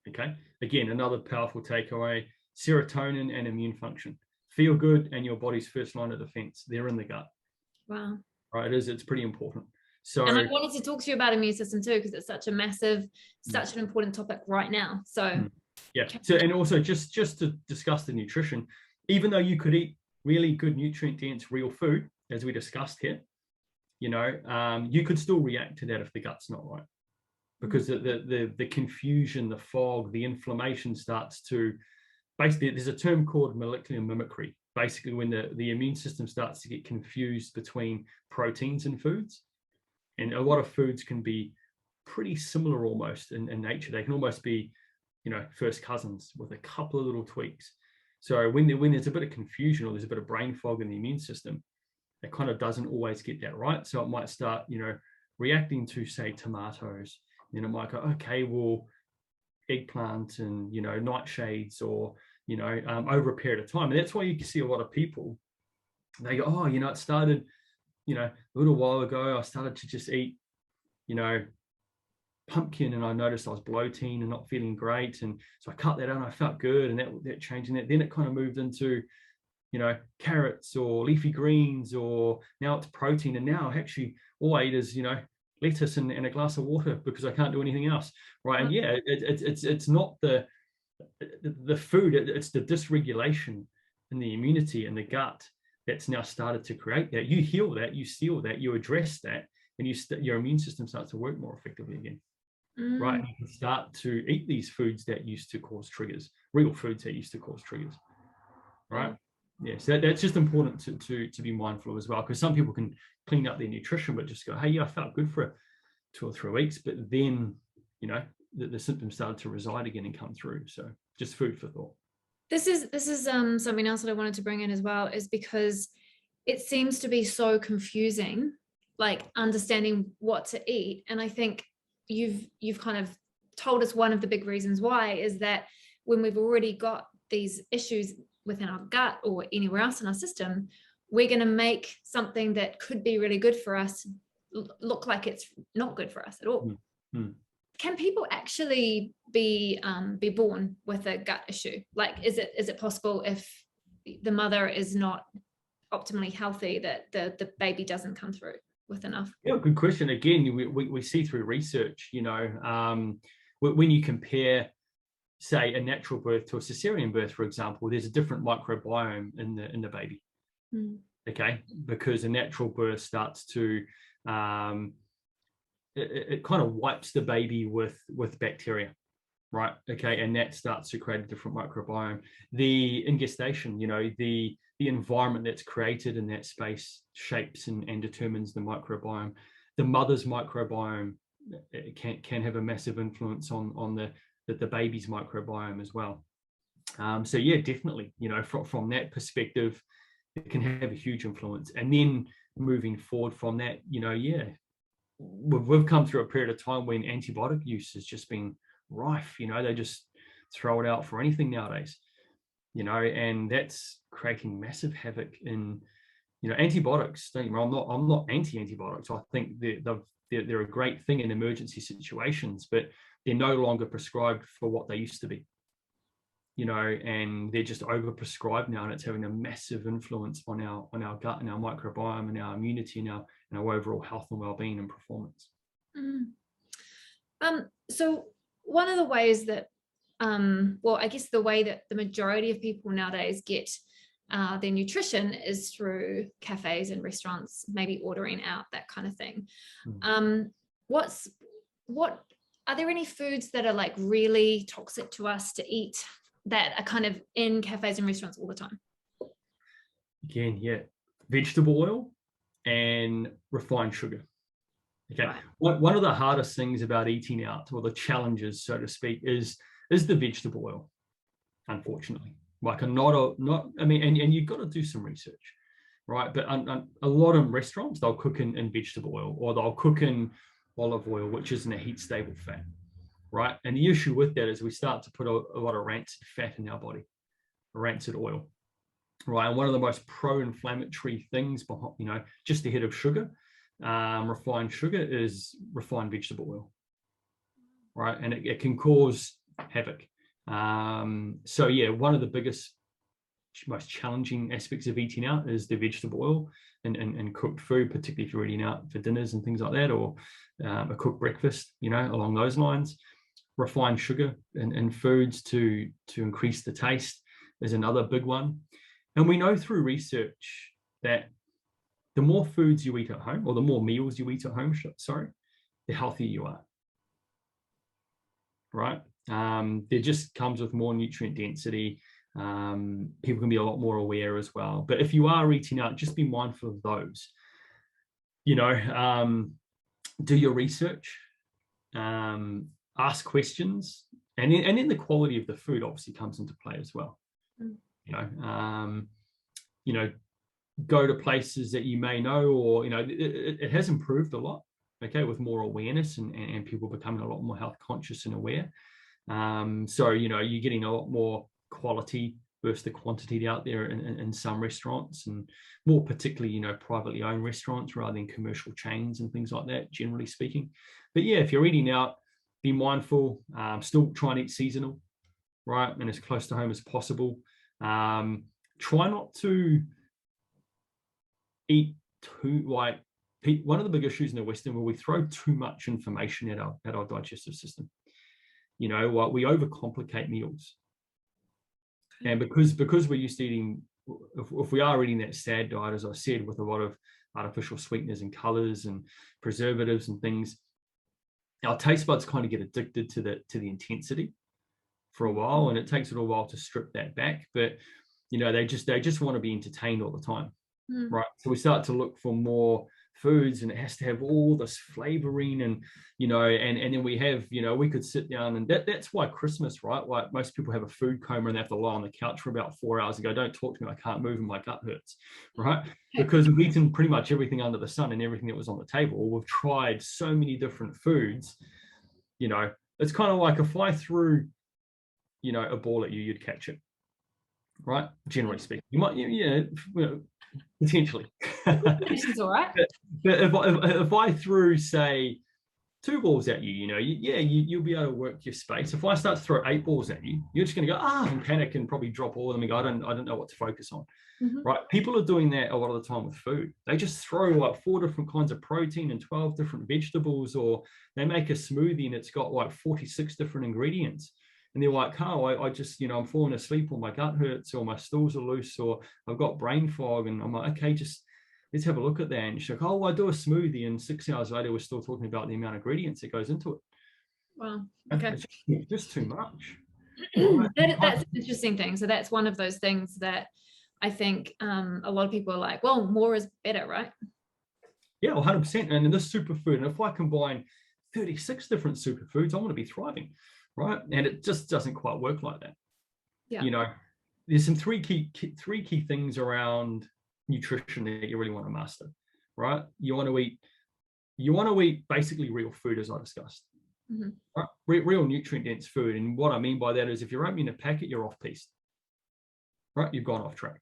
Okay, again, another powerful takeaway: serotonin and immune function. Feel good and your body's first line of defense, they're in the gut. Wow. Right, it's pretty important. So, and I wanted to talk to you about immune system too, because it's such a massive, such an important topic right now. So yeah. So, and also just to discuss the nutrition, even though you could eat really good nutrient dense real food, as we discussed here, you know, you could still react to that if the gut's not right, because the confusion, the fog, the inflammation starts to, basically, there's a term called molecular mimicry, basically when the immune system starts to get confused between proteins and foods. And a lot of foods can be pretty similar almost in nature. They can almost be, you know, first cousins with a couple of little tweaks. So when there's a bit of confusion or there's a bit of brain fog in the immune system, it kind of doesn't always get that right. So it might start, you know, reacting to, say, tomatoes. Then it might go, okay, well, eggplant and, you know, nightshades, or, you know, over a period of time. And that's why you can see a lot of people, they go, oh, you know, it started, you know, a little while ago, I started to just eat, you know, pumpkin, and I noticed I was bloating and not feeling great. And so I cut that out and I felt good, and that changed. And then it kind of moved into, you know, carrots or leafy greens, or now it's protein. And now actually all I eat is, you know, lettuce and a glass of water because I can't do anything else. Right. And yeah, it's not the food, it's the dysregulation in the immunity and the gut that's now started to create that. You heal that, you seal that, you address that, and your immune system starts to work more effectively again. Right. And you can start to eat these foods that used to cause triggers, real foods that used to cause triggers. Right. Yeah. So that's just important to be mindful of as well, because some people can clean up their nutrition but just go, hey, yeah, I felt good for 2 or 3 weeks, but then, you know, the symptoms started to reside again and come through. So just food for thought. This is something else that I wanted to bring in as well, is because it seems to be so confusing, like understanding what to eat. And I think you've kind of told us one of the big reasons why is that when we've already got these issues within our gut or anywhere else in our system, we're going to make something that could be really good for us look like it's not good for us at all. Can people actually be born with a gut issue? Like, is it possible if the mother is not optimally healthy that the baby doesn't come through with enough? Yeah, good question. Again, we see through research, you know, when you compare, say, a natural birth to a cesarean birth, for example, there's a different microbiome in the baby. Okay, because a natural birth starts to it kind of wipes the baby with bacteria, right? Okay, and that starts to create a different microbiome. The ingestation, you know, the environment that's created in that space shapes and determines the microbiome. The mother's microbiome can have a massive influence on the baby's microbiome as well. So yeah, definitely, you know, from that perspective, it can have a huge influence. And then moving forward from that, you know, yeah, we've come through a period of time when antibiotic use has just been rife. You know, they just throw it out for anything nowadays, you know, and that's creating massive havoc in, you know, antibiotics. Don't get me wrong, I'm not anti-antibiotics. I think they're a great thing in emergency situations, but they're no longer prescribed for what they used to be, you know, and they're just overprescribed now, and it's having a massive influence on our gut and our microbiome and our immunity and our overall health and well-being and performance. So one of the ways that well, I guess the way that the majority of people nowadays get their nutrition is through cafes and restaurants, maybe ordering out, that kind of thing. What are there any foods that are like really toxic to us to eat that are kind of in cafes and restaurants all the time? Again, yeah, vegetable oil and refined sugar. Okay, right. One of the hardest things about eating out, or the challenges, so to speak, is the vegetable oil. Unfortunately, like I mean, and you've got to do some research, right? But a lot of restaurants, they'll cook in vegetable oil, or they'll cook in olive oil, which isn't a heat stable fat. Right. And the issue with that is we start to put a lot of rancid fat in our body, rancid oil. Right. And one of the most pro-inflammatory things behind, you know, just ahead of sugar, refined sugar, is refined vegetable oil. Right. And it can cause havoc. So yeah, one of the biggest most challenging aspects of eating out is the vegetable oil and cooked food, particularly if you're eating out for dinners and things like that, or a cooked breakfast, along those lines. Refined sugar in foods to increase the taste is another big one. And we know through research that the more foods you eat at home, or the more meals you eat at home, the healthier you are, right? There just comes with more nutrient density. People can be a lot more aware as well. But if you are eating out, just be mindful of those. Do your research, ask questions, and then the quality of the food obviously comes into play as well. Go to places that you may know, or it has improved a lot, with more awareness and people becoming a lot more health conscious and aware. So you're getting a lot more quality versus the quantity out there in some restaurants, and more particularly privately owned restaurants rather than commercial chains and things like that, generally speaking. But yeah, if you're eating out, be mindful. Still try and eat seasonal, right, and as close to home as possible. Try not to eat too, one of the big issues in the Western world, we throw too much information at our digestive system. We overcomplicate meals. And because we're used to eating, if we are eating that sad diet, as I said, with a lot of artificial sweeteners and colors and preservatives and things, our taste buds kind of get addicted to the intensity for a while, and it takes a little while to strip that back. But they just want to be entertained all the time. Right, so we start to look for more foods, and it has to have all this flavoring, and and then we have, we could sit down, and that's why Christmas, right, like most people have a food coma and they have to lie on the couch for about 4 hours and go, don't talk to me, I can't move and my gut hurts, right? Because we've eaten pretty much everything under the sun and everything that was on the table. We've tried so many different foods. It's kind of like if I threw a ball at you, you'd catch it, right? Generally speaking, you might, potentially. It's all right. But if I threw, say, 2 balls at you, you'll be able to work your space. If I start to throw 8 balls at you, you're just going to go and panic and probably drop all of them and go, I don't know what to focus on. Right? People are doing that a lot of the time with food. They just throw like 4 different kinds of protein and 12 different vegetables, or they make a smoothie and it's got like 46 different ingredients. And they're like, Carl, I just, I'm falling asleep, or my gut hurts, or my stools are loose, or I've got brain fog. And I'm like, okay, just let's have a look at that. And she's like, oh, I do a smoothie, and 6 hours later, we're still talking about the amount of ingredients that goes into it. Wow. Okay. It's just too much. That's an interesting thing. So that's one of those things that I think a lot of people are like, well, more is better, right? Yeah, 100%. And in this superfood, and if I combine 36 different superfoods, I want to be thriving. Right, and it just doesn't quite work like that. Yeah. There's some three key things around nutrition that you really want to master. Right, you want to eat basically real food, as I discussed. Right? Real nutrient dense food, and what I mean by that is if you're opening a packet, you're off piste. Right, you've gone off track.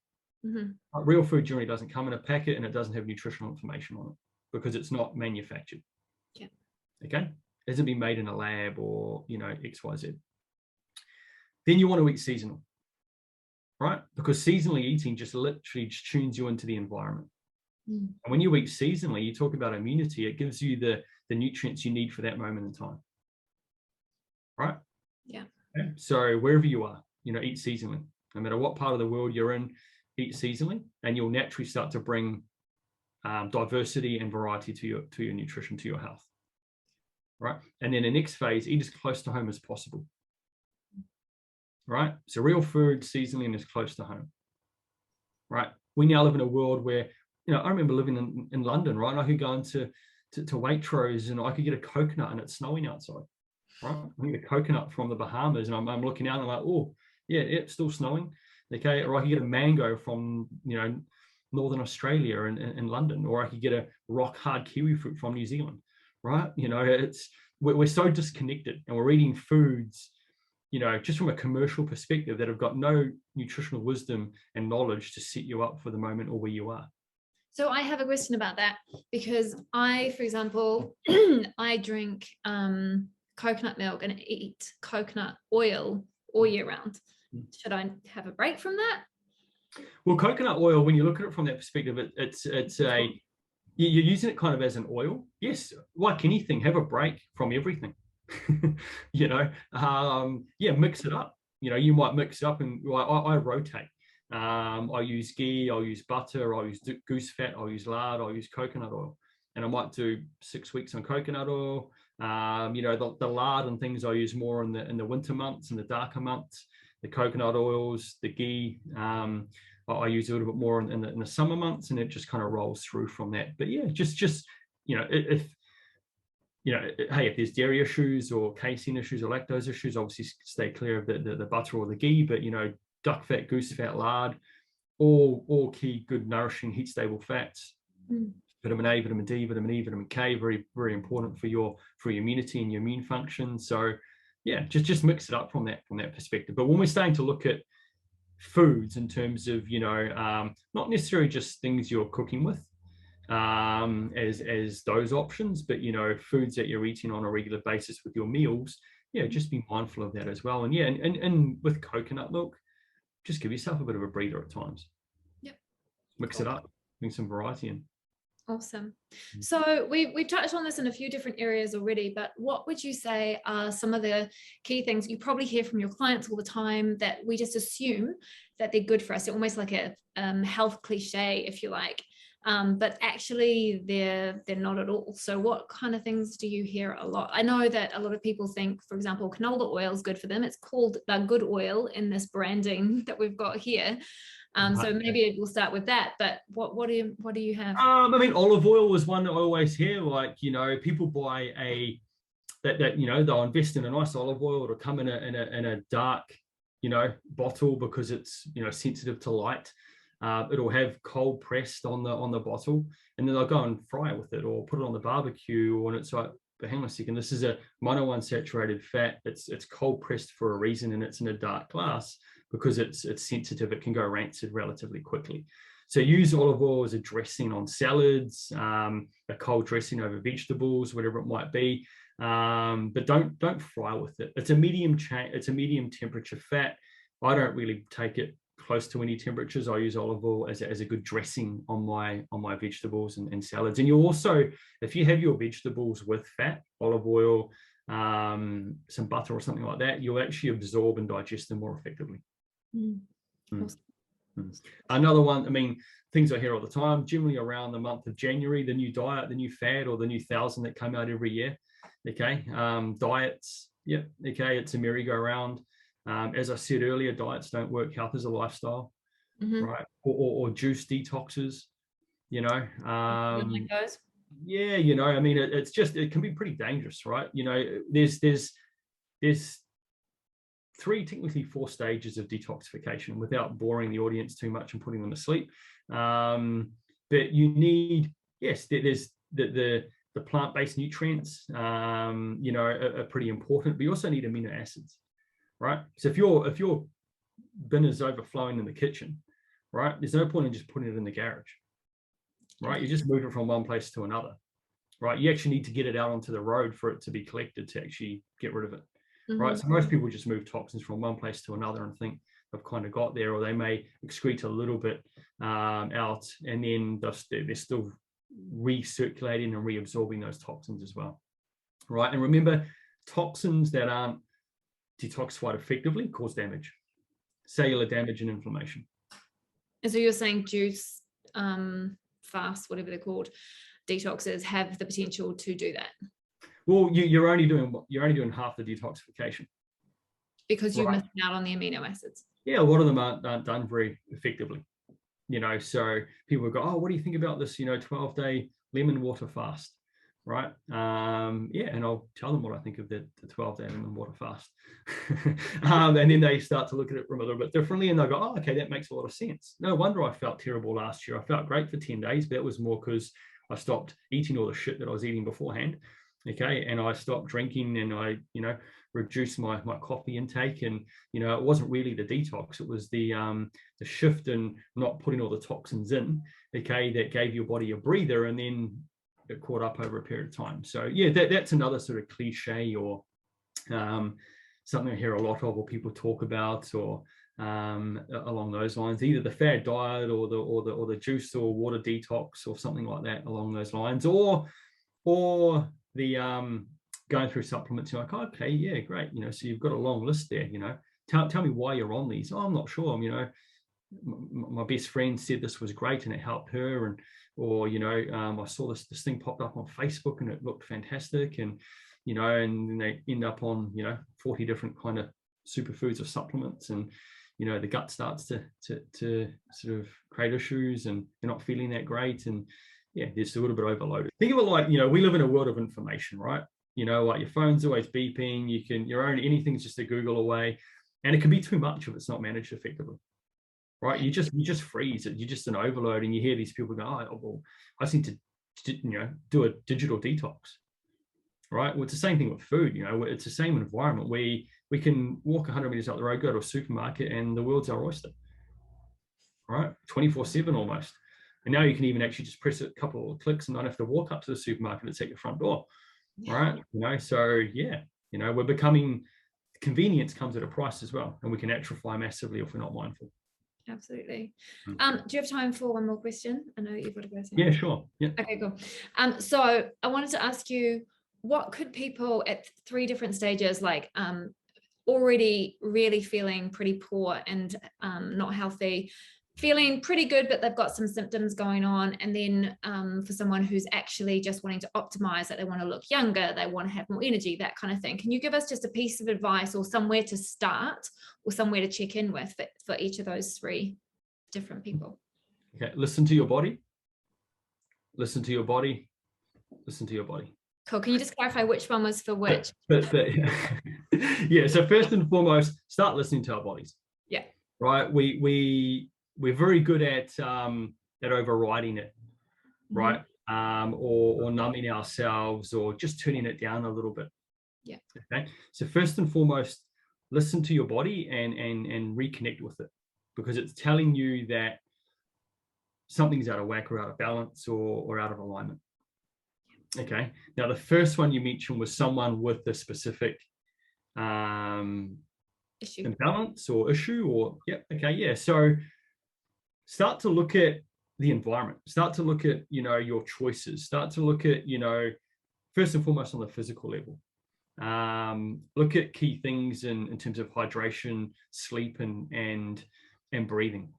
Real food generally doesn't come in a packet, and it doesn't have nutritional information on it because it's not manufactured. Yeah. Okay. Hasn't been made in a lab or XYZ. Then you want to eat seasonal, right? Because seasonally eating just literally tunes you into the environment. And when you eat seasonally, you talk about immunity, it gives you the nutrients you need for that moment in time, right? Yeah. Okay? So wherever you are, eat seasonally. No matter what part of the world you're in, eat seasonally, and you'll naturally start to bring diversity and variety to your nutrition, to your health. Right, and then the next phase, eat as close to home as possible. Right, so real food seasonally and as close to home. Right, we now live in a world where I remember living in London. Right, and I could go into Waitrose and I could get a coconut and it's snowing outside. Right, I get a coconut from the Bahamas and I'm looking out and I'm like, oh yeah, it's still snowing. Okay, or I could get a mango from Northern Australia in London, or I could get a rock hard kiwi fruit from New Zealand. Right, we're so disconnected, and we're eating foods, just from a commercial perspective that have got no nutritional wisdom and knowledge to set you up for the moment or where you are. So I have a question about that, because I, for example, I drink coconut milk and eat coconut oil all year round. Should I have a break from that? Well, coconut oil, when you look at it from that perspective, you're using it kind of as an oil. Yes, like anything, have a break from everything. Mix it up. You might mix it up, and I rotate. I use ghee, I'll use butter, I'll use goose fat, I'll use lard, I'll use coconut oil, and I might do 6 weeks on coconut oil. The lard and things I use more in the winter months, in the darker months. The coconut oils, the ghee, I use a little bit more in the summer months, and it just kind of rolls through from that. But yeah, just if if there's dairy issues or casein issues or lactose issues, obviously stay clear of the butter or the ghee. But duck fat, goose fat, lard, all key good nourishing heat stable fats. Vitamin A, vitamin D, vitamin E, vitamin K, very, very important for your immunity and your immune function. So yeah, just mix it up from that perspective. But when we're starting to look at foods in terms of not necessarily just things you're cooking with as those options, but foods that you're eating on a regular basis with your meals, just be mindful of that as well. And with coconut milk, just give yourself a bit of a breather at times. Yep. Mix it up, bring some variety in. Awesome. So we've touched on this in a few different areas already, but what would you say are some of the key things you probably hear from your clients all the time that we just assume that they're good for us? They're almost like a health cliche, if you like, but actually they're not at all. So what kind of things do you hear a lot? I know that a lot of people think, for example, canola oil is good for them. It's called the good oil in this branding that we've got here. So maybe we'll start with that. But what do you have? Olive oil was one that I always hear. Like, people buy they'll invest in a nice olive oil. It'll come in a dark, bottle because it's sensitive to light. It'll have cold pressed on the bottle, and then they'll go and fry it with it or put it on the barbecue. And it's like, but hang on a second, this is a monounsaturated fat. It's cold pressed for a reason, and it's in a dark glass because it's sensitive. It can go rancid relatively quickly. So use olive oil as a dressing on salads, a cold dressing over vegetables, whatever it might be. But don't fry with it. It's a medium temperature fat. I don't really take it close to any temperatures. I use olive oil as a good dressing on my vegetables and salads. And you also, if you have your vegetables with fat, olive oil, some butter or something like that, you'll actually absorb and digest them more effectively. Awesome. Another one, things I hear all the time, generally around the month of January, the new diet, the new fad, or the new 1,000 that come out every year. Okay. Diets. Yeah. Okay. It's a merry-go-round. As I said earlier, diets don't work. Health is a lifestyle, right? Or juice detoxes, it's just, it can be pretty dangerous, right? There's technically 4 stages of detoxification without boring the audience too much and putting them to sleep. But you need, there's the plant-based nutrients, are pretty important, but you also need amino acids. Right. So if your bin is overflowing in the kitchen, right, there's no point in just putting it in the garage. Right. You just move it from one place to another. Right. You actually need to get it out onto the road for it to be collected to actually get rid of it. Right. So most people just move toxins from one place to another and think they've kind of got there, or they may excrete a little bit out, and then they're still recirculating and reabsorbing those toxins as well. Right. And remember, toxins that aren't detoxified effectively cause damage, cellular damage and inflammation. And so you're saying juice, fast, whatever they're called, detoxes have the potential to do that? Well, you're only doing half the detoxification because you're missing out on the amino acids. Yeah, a lot of them aren't done very effectively. So people will go, oh, what do you think about this 12-day lemon water fast? Right. And I'll tell them what I think of the 12-day lemon water fast. And then they start to look at it from a little bit differently, and they'll go, oh, okay, that makes a lot of sense. No wonder I felt terrible last year. I felt great for 10 days, but that was more because I stopped eating all the shit that I was eating beforehand. Okay. And I stopped drinking, and I, reduced my coffee intake. And, it wasn't really the detox. It was the shift in not putting all the toxins in, okay, that gave your body a breather, and then it caught up over a period of time. So yeah, that's another sort of cliche, or something I hear a lot of, or people talk about, or along those lines, either the fad diet or the juice or water detox or something like that along those lines, or the going through supplements. You're like, oh, okay, yeah, great, so you've got a long list there. Tell me why you're on these. Oh, I'm not sure. My best friend said this was great and it helped her, and I saw this thing popped up on Facebook and it looked fantastic, and and they end up on 40 different kind of superfoods or supplements, and the gut starts to sort of create issues, and they're not feeling that great, and there's a little bit overloaded. Think of it like, we live in a world of information, right? Like your phone's always beeping, anything's just a Google away, and it can be too much if it's not managed effectively. Right, you just freeze it. You're just an overload, and you hear these people go, "Oh, well, I just need to, do a digital detox." Right. Well, it's the same thing with food. It's the same environment. We can walk 100 meters up the road, go to a supermarket, and the world's our oyster. Right, 24/7 almost. And now you can even actually just press a couple of clicks and not have to walk up to the supermarket. It's at your front door. Right. So we're becoming, convenience comes at a price as well, and we can atrophy massively if we're not mindful. Absolutely. Do you have time for one more question? I know you've got to go soon. Yeah, sure. Yeah. Okay, cool. So I wanted to ask you, what could people at 3 different stages, like already really feeling pretty poor and not healthy, feeling pretty good, but they've got some symptoms going on, and then for someone who's actually just wanting to optimize, that they want to look younger, they want to have more energy, that kind of thing. Can you give us just a piece of advice or somewhere to start or somewhere to check in with for each of those 3 different people? Okay, listen to your body. Listen to your body. Listen to your body. Cool. Can you just clarify which one was for which? Yeah. So first and foremost, start listening to our bodies. Yeah. Right. We're very good at overriding it, right? Or numbing ourselves, or just turning it down a little bit. Yeah. Okay. So first and foremost, listen to your body and reconnect with it, because it's telling you that something's out of whack or out of balance or out of alignment. Okay. Now, the first one you mentioned was someone with a specific issue, imbalance or issue, or So start to look at the environment. Start to look at your choices. Start to look at first and foremost on the physical level. Look at key things in terms of hydration, sleep, and breathing.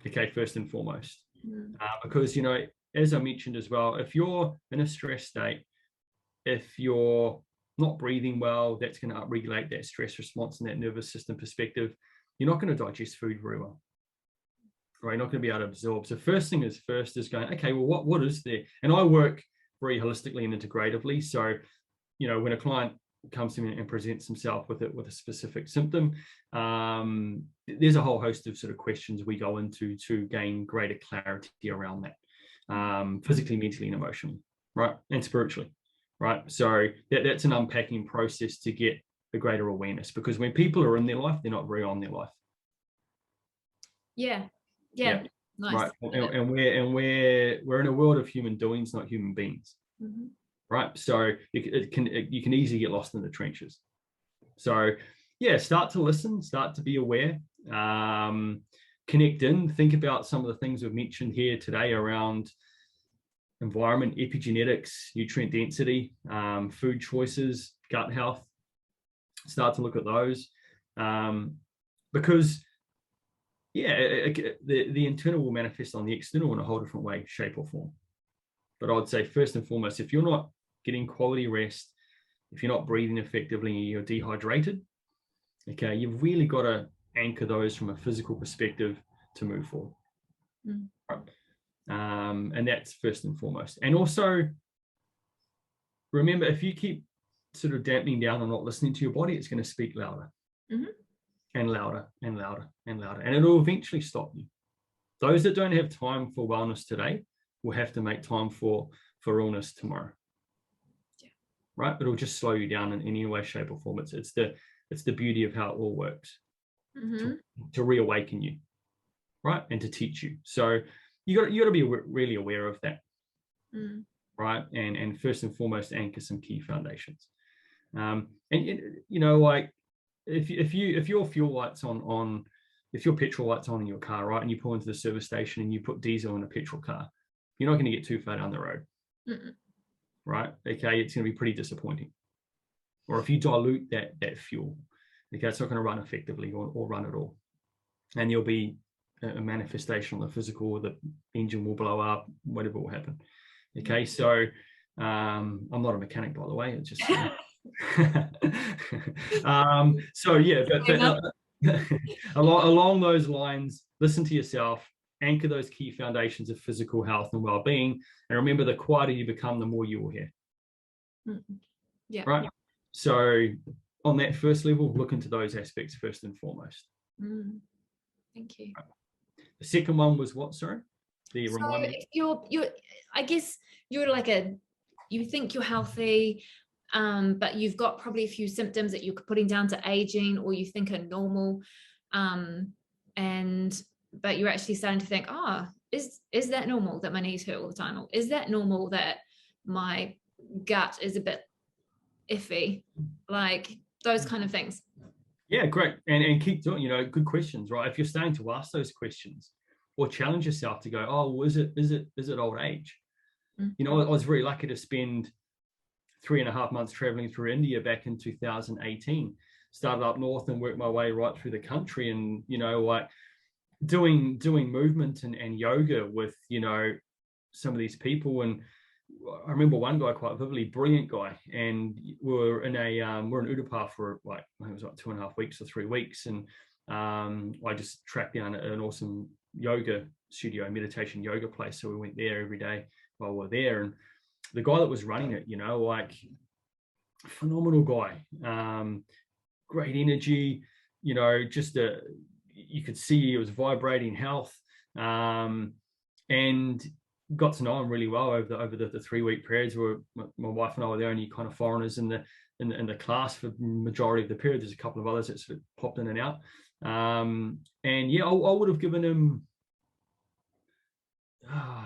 Okay, first and foremost, because as I mentioned as well, if you're in a stress state, if you're not breathing well, that's going to upregulate that stress response and that nervous system perspective. You're not going to digest food very well. Right, you're not going to be able to absorb. So first thing is going, okay, well, what is there? And I work very holistically and integratively. So, when a client comes to me and presents himself with a specific symptom, there's a whole host of sort of questions we go into to gain greater clarity around that, physically, mentally, and emotionally, right, and spiritually, right. So that's an unpacking process to get a greater awareness, because when people are in their life, they're not very on their life. Yeah. Nice. Right, and we're in a world of human doings, not human beings. Right, so you can easily get lost in the trenches. So start to listen, start to be aware, connect in, think about some of the things we've mentioned here today around environment, epigenetics, nutrient density, food choices, gut health. Start to look at those, because the internal will manifest on the external in a whole different way, shape, or form. But I'd say first and foremost, if you're not getting quality rest, if you're not breathing effectively, you're dehydrated, okay, you've really got to anchor those from a physical perspective to move forward. Right. And that's first and foremost. And also, remember, if you keep sort of dampening down and not listening to your body, it's going to speak louder. And louder and louder and louder, and it'll eventually stop you. Those that don't have time for wellness today will have to make time for illness tomorrow. Right, but it'll just slow you down in any way, shape, or form. It's the beauty of how it all works, to reawaken you, right, and to teach you. So you got to be really aware of that, right, and first and foremost anchor some key foundations, and like. If your fuel light's on if your petrol light's on in your car, right, and you pull into the service station and you put diesel in a petrol car, you're not going to get too far down the road. Right? Okay, it's going to be pretty disappointing. Or if you dilute that fuel, okay, it's not going to run effectively or run at all. And you'll be a manifestation on the physical, the engine will blow up, whatever will happen. Okay, so I'm not a mechanic, by the way. It's just so yeah, but along those lines, listen to yourself, anchor those key foundations of physical health and well-being, and remember, the quieter you become, the more you will hear. Yeah. Right. Yeah. So on that first level, look into those aspects first and foremost. Thank you. Right. The second one was what? Sorry. So if you're, I guess you're like you think you're healthy, but you've got probably a few symptoms that you're putting down to aging, or you think are normal, but you're actually starting to think, is that normal that my knees hurt all the time? Or is that normal that my gut is a bit iffy? Like those kind of things. Yeah, great. And keep doing, good questions, right? If you're starting to ask those questions, or challenge yourself to go, well, is it old age? I was very lucky to spend 3.5 months traveling through India back in 2018. Started up north and worked my way right through the country, and like doing movement and yoga with some of these people. And I remember one guy quite vividly, brilliant guy, and we're in Utapah for I think it was like 2.5 weeks or 3 weeks, and I just tracked down an awesome yoga studio, meditation yoga place, so we went there every day while we were there. And the guy that was running it, like phenomenal guy, great energy, just you could see he was vibrating health, and got to know him really well over the 3-week periods where my wife and I were the only kind of foreigners in the class for the majority of the period. There's a couple of others that sort of popped in and out, and yeah, I would have given him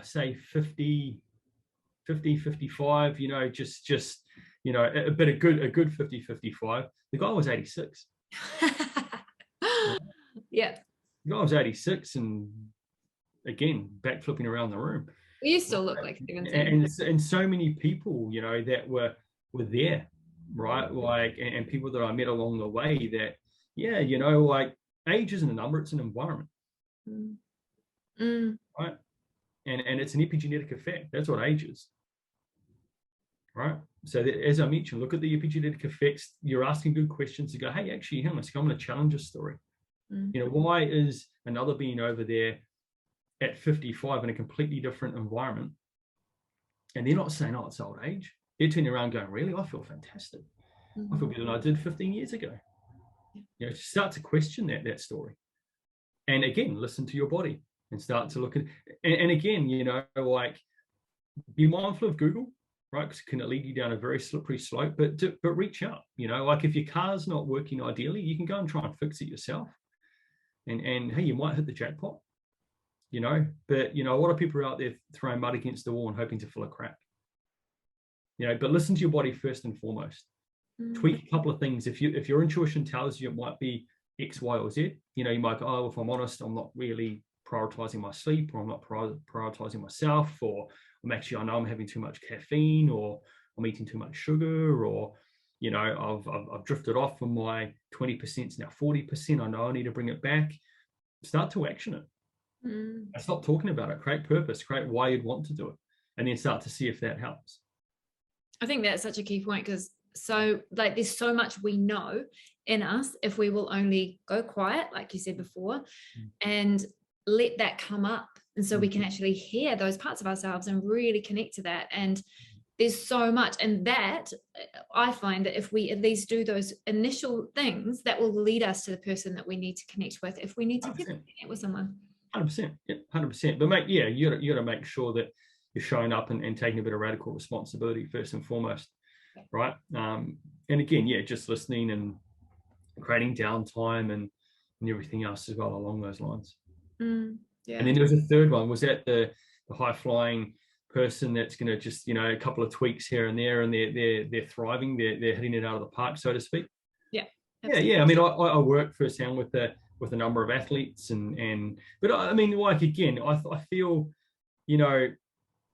say 50, 55, just a good 50, 55. The guy was 86. Yeah. The guy was 86, and again, backflipping around the room. You still look like 17. And so many people, that were there, right? Like, and people that I met along the way that, like age isn't a number, it's an environment. Right? And it's an epigenetic effect. That's what age is. Right? So that, as I mentioned, look at the epigenetic effects. You're asking good questions to go, hey, actually, hang on, I'm going to challenge this story. Why is another being over there at 55 in a completely different environment, and they're not saying, it's old age? They're turning around going, really, I feel fantastic. I feel better than I did 15 years ago. Start to question that story, and again, listen to your body and start to look at, and again, like, be mindful of Google, right? Because can it lead you down a very slippery slope? But reach out, like if your car's not working ideally, you can go and try and fix it yourself, and hey, you might hit the jackpot. But a lot of people are out there throwing mud against the wall and hoping to fill a crack. But listen to your body first and foremost. Tweak a couple of things. If your intuition tells you it might be X, Y, or Z, you might go, if I'm honest, I'm not really prioritizing my sleep, or I'm not prioritizing myself, or I know I'm having too much caffeine, or I'm eating too much sugar, or I've drifted off from my 20% now 40%. I know I need to bring it back. Start to action it. Stop talking about it. Create purpose. Create why you'd want to do it, and then start to see if that helps. I think that's such a key point, because there's so much we know in us if we will only go quiet, like you said before, and let that come up, and so we can actually hear those parts of ourselves and really connect to that. And there's so much, and that I find that if we at least do those initial things, that will lead us to the person that we need to connect with if we need to connect with someone. 100%, yeah, 100%. But mate, yeah, you got to make sure that you're showing up and taking a bit of radical responsibility first and foremost, right? And again, yeah, just listening and creating downtime and everything else as well along those lines. Yeah. And then there was a third one. Was that the high flying person that's going to just a couple of tweaks here and there, and they're thriving, they're hitting it out of the park, so to speak? Yeah. Absolutely. Yeah. I mean, I work firsthand with with a number of athletes, but I mean, like, again, I feel, you know,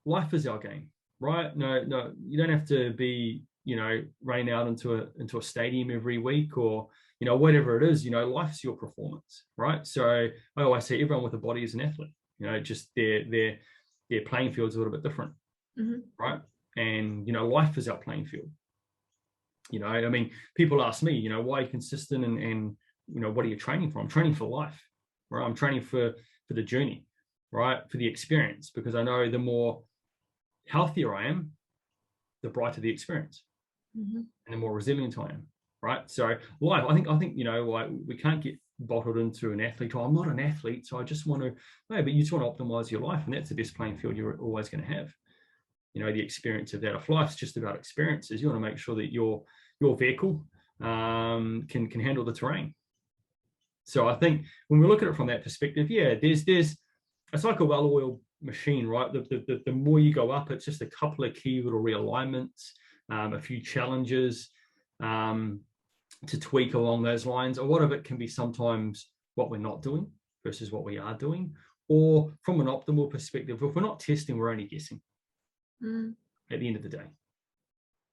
life is our game, right? No, you don't have to be, you know, running out into a stadium every week, or, you know, whatever it is. You know, life's your performance, right? So I always say everyone with a body is an athlete. You know, just their playing field's a little bit different, right? And, you know, life is our playing field. You know, I mean, people ask me, you know, why are you consistent, and you know, what are you training for? I'm training for life, right? I'm training for the journey, right? For the experience, because I know the more healthier I am, the brighter the experience, and the more resilient I am, right? So life, I think, you know, like, we can't get bottled into an athlete. Oh, I'm not an athlete, so I just want to, no, but you just want to optimize your life, and that's the best playing field you're always going to have. You know, the experience of that. If life's just about experiences, you want to make sure that your vehicle can handle the terrain. So I think when we look at it from that perspective, yeah, there's it's like a well-oiled machine, right? The more you go up, it's just a couple of key little realignments, a few challenges to tweak along those lines. A lot of it can be sometimes what we're not doing versus what we are doing, or from an optimal perspective, if we're not testing, we're only guessing at the end of the day,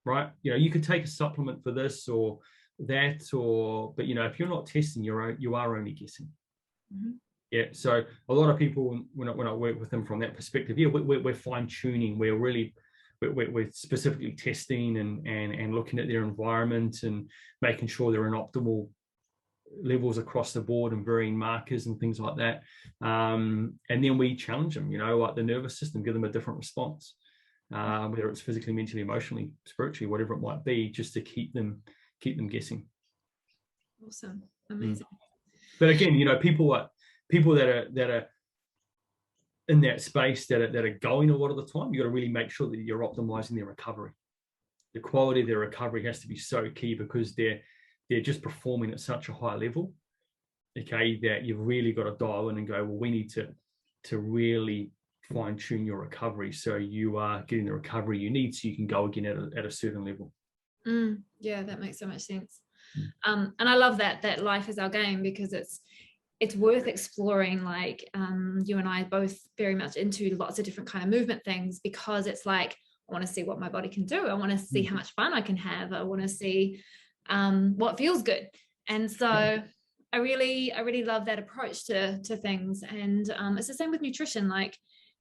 right? You know, you could take a supplement for this or that, but, you know, if you're not testing, you are only guessing. Yeah, so a lot of people, when I work with them from that perspective, yeah, we're fine-tuning, we're specifically testing and looking at their environment and making sure they're in optimal levels across the board and varying markers and things like that. And then we challenge them, you know, like the nervous system, give them a different response, whether it's physically, mentally, emotionally, spiritually, whatever it might be, just to keep them guessing. Awesome. Amazing. But again, you know, people that are in that space that are going a lot of the time, you got to really make sure that you're optimizing their recovery. The quality of their recovery has to be so key, because they're just performing at such a high level, okay, that you've really got to dial in and go, well, we need to really fine tune your recovery so you are getting the recovery you need so you can go again at a certain level. Yeah, that makes so much sense. And I love that life is our game, because it's worth exploring. Like, you and I are both very much into lots of different kind of movement things, because it's like, I want to see what my body can do. I want to see how much fun I can have. I want to see what feels good. And so I really love that approach to things. And it's the same with nutrition. Like,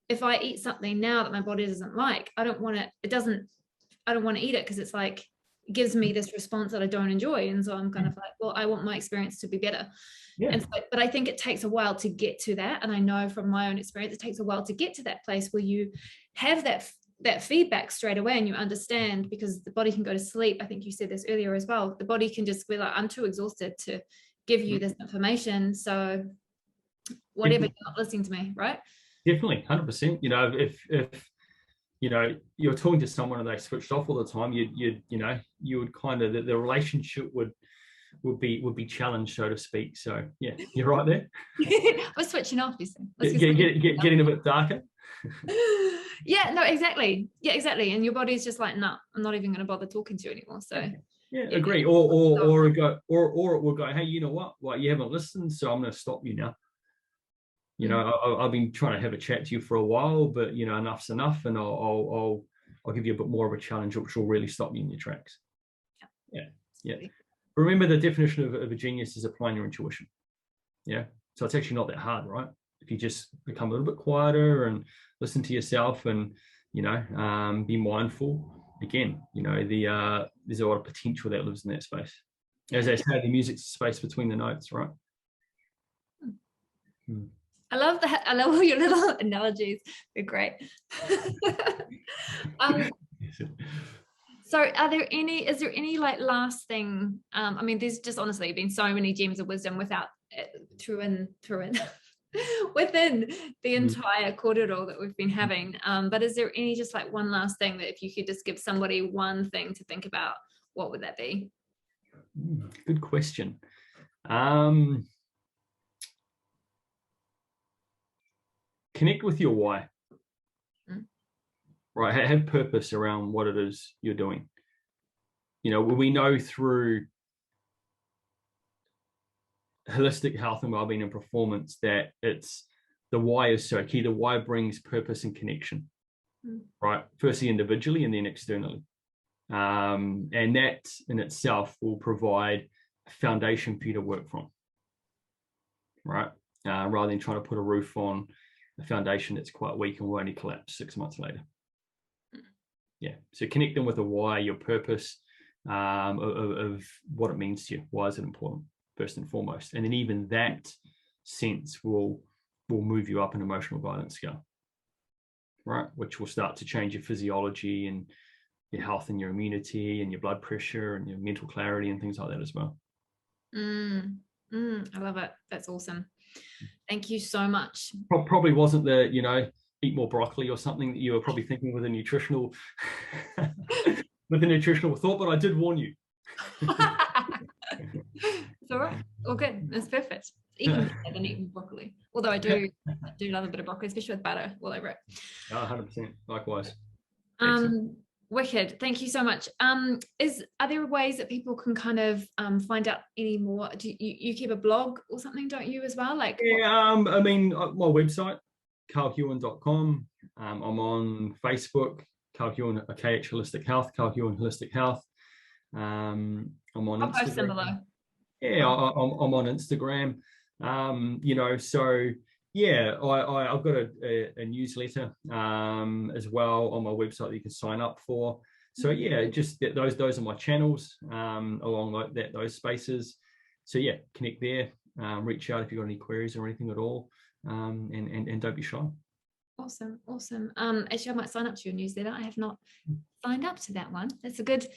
if I eat something now that my body doesn't like, I don't want to eat it, because it's like, it gives me this response that I don't enjoy. And so I'm kind of like, well, I want my experience to be better. And so, but I think it takes a while to get to that. And I know from my own experience, it takes a while to get to that place where you have that feedback straight away, and you understand, because the body can go to sleep. I think you said this earlier as well. The body can just be like, I'm too exhausted to give you this information. So whatever, you're not listening to me, right? Definitely, 100%. You know, if you know, you're talking to someone and they switched off all the time, you would kind of, the relationship would be challenged, so to speak. So yeah, you're right there. We're switching off, you see. Getting a bit darker. Yeah, no, exactly. Yeah, exactly. And your body's just like, no, I'm not even going to bother talking to you anymore. So yeah, agree. Or it will go, hey, you know what? Well, you haven't listened, so I'm going to stop you now. You know, I've been trying to have a chat to you for a while, but, you know, enough's enough, and I'll give you a bit more of a challenge, which will really stop you in your tracks. Yeah. Remember, the definition of a genius is applying your intuition. Yeah. So it's actually not that hard, right? If you just become a little bit quieter and listen to yourself, and, you know, be mindful. Again, you know, there's a lot of potential that lives in that space. As they say, the music's the space between the notes, right? I love that. I love all your little analogies. They're great. So is there any like last thing? I mean, there's just honestly been so many gems of wisdom through and within the entire corridor that we've been having. But is there any just like one last thing that if you could just give somebody one thing to think about, what would that be? Good question. Connect with your why. Right, have purpose around what it is you're doing. You know, we know through holistic health and wellbeing and performance, that it's the why is so key. The why brings purpose and connection, right? Firstly individually and then externally. And that in itself will provide a foundation for you to work from, right? Rather than trying to put a roof on a foundation that's quite weak and will only collapse 6 months later. Yeah, so connect them with a why, your purpose, of what it means to you. Why is it important, first and foremost? And then even that sense will move you up an emotional guidance scale, right? Which will start to change your physiology and your health and your immunity and your blood pressure and your mental clarity and things like that as well. I love it. That's awesome. Thank you so much. Probably wasn't the, eat more broccoli or something that you were probably thinking with a nutritional thought, but I did warn you. It's all right. All good. It's perfect. Even better than eating broccoli. Although I do love a bit of broccoli, especially with butter all over it. 100%. Likewise. Wicked. Thank you so much. Are there ways that people can kind of find out any more? Do you keep a blog or something, don't you, as well? Like, I mean, my website, karlhughan.com. I'm on Facebook, Karl Hughan, KH Holistic Health, Karl Hughan Holistic Health. I'm on I'll Instagram. post them below. Yeah, I'm on Instagram. So yeah, I've got a newsletter as well on my website that you can sign up for. So yeah, just those are my channels along like that, those spaces. So yeah, connect there, reach out if you've got any queries or anything at all, and don't be shy. Awesome. Actually, I might sign up to your newsletter. I have not signed up to that one. That's a good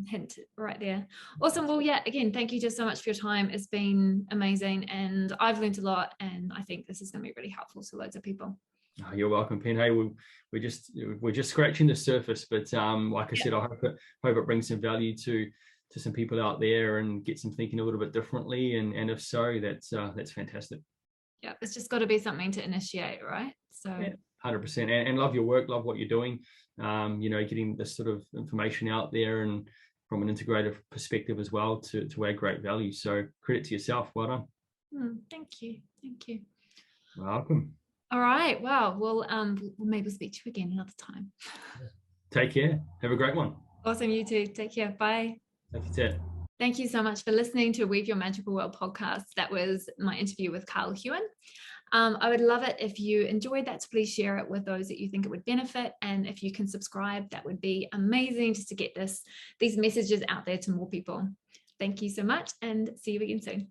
hint right there. Awesome. Well, yeah, again, thank you just so much for your time. It's been amazing, and I've learned a lot, and I think this is going to be really helpful to loads of people. Oh, you're welcome, Pen. Hey, we're just scratching the surface, but like I said, I hope it brings some value to some people out there and get them thinking a little bit differently, and if so, that's fantastic. Yeah, it's just got to be something to initiate, right? So yeah, 100%. And love your work, love what you're doing. Getting this sort of information out there and from an integrative perspective as well to add great value. So credit to yourself. Well done. Thank you. Welcome. All right. Wow. Well, we'll maybe speak to you again another time. Take care. Have a great one. Awesome. You too. Take care. Bye. Thank you, Ted. Thank you so much for listening to Weave Your Magical World podcast. That was my interview with Karl Hughan. I would love it if you enjoyed that, so please share it with those that you think it would benefit. And if you can subscribe, that would be amazing, just to get these messages out there to more people. Thank you so much, and see you again soon.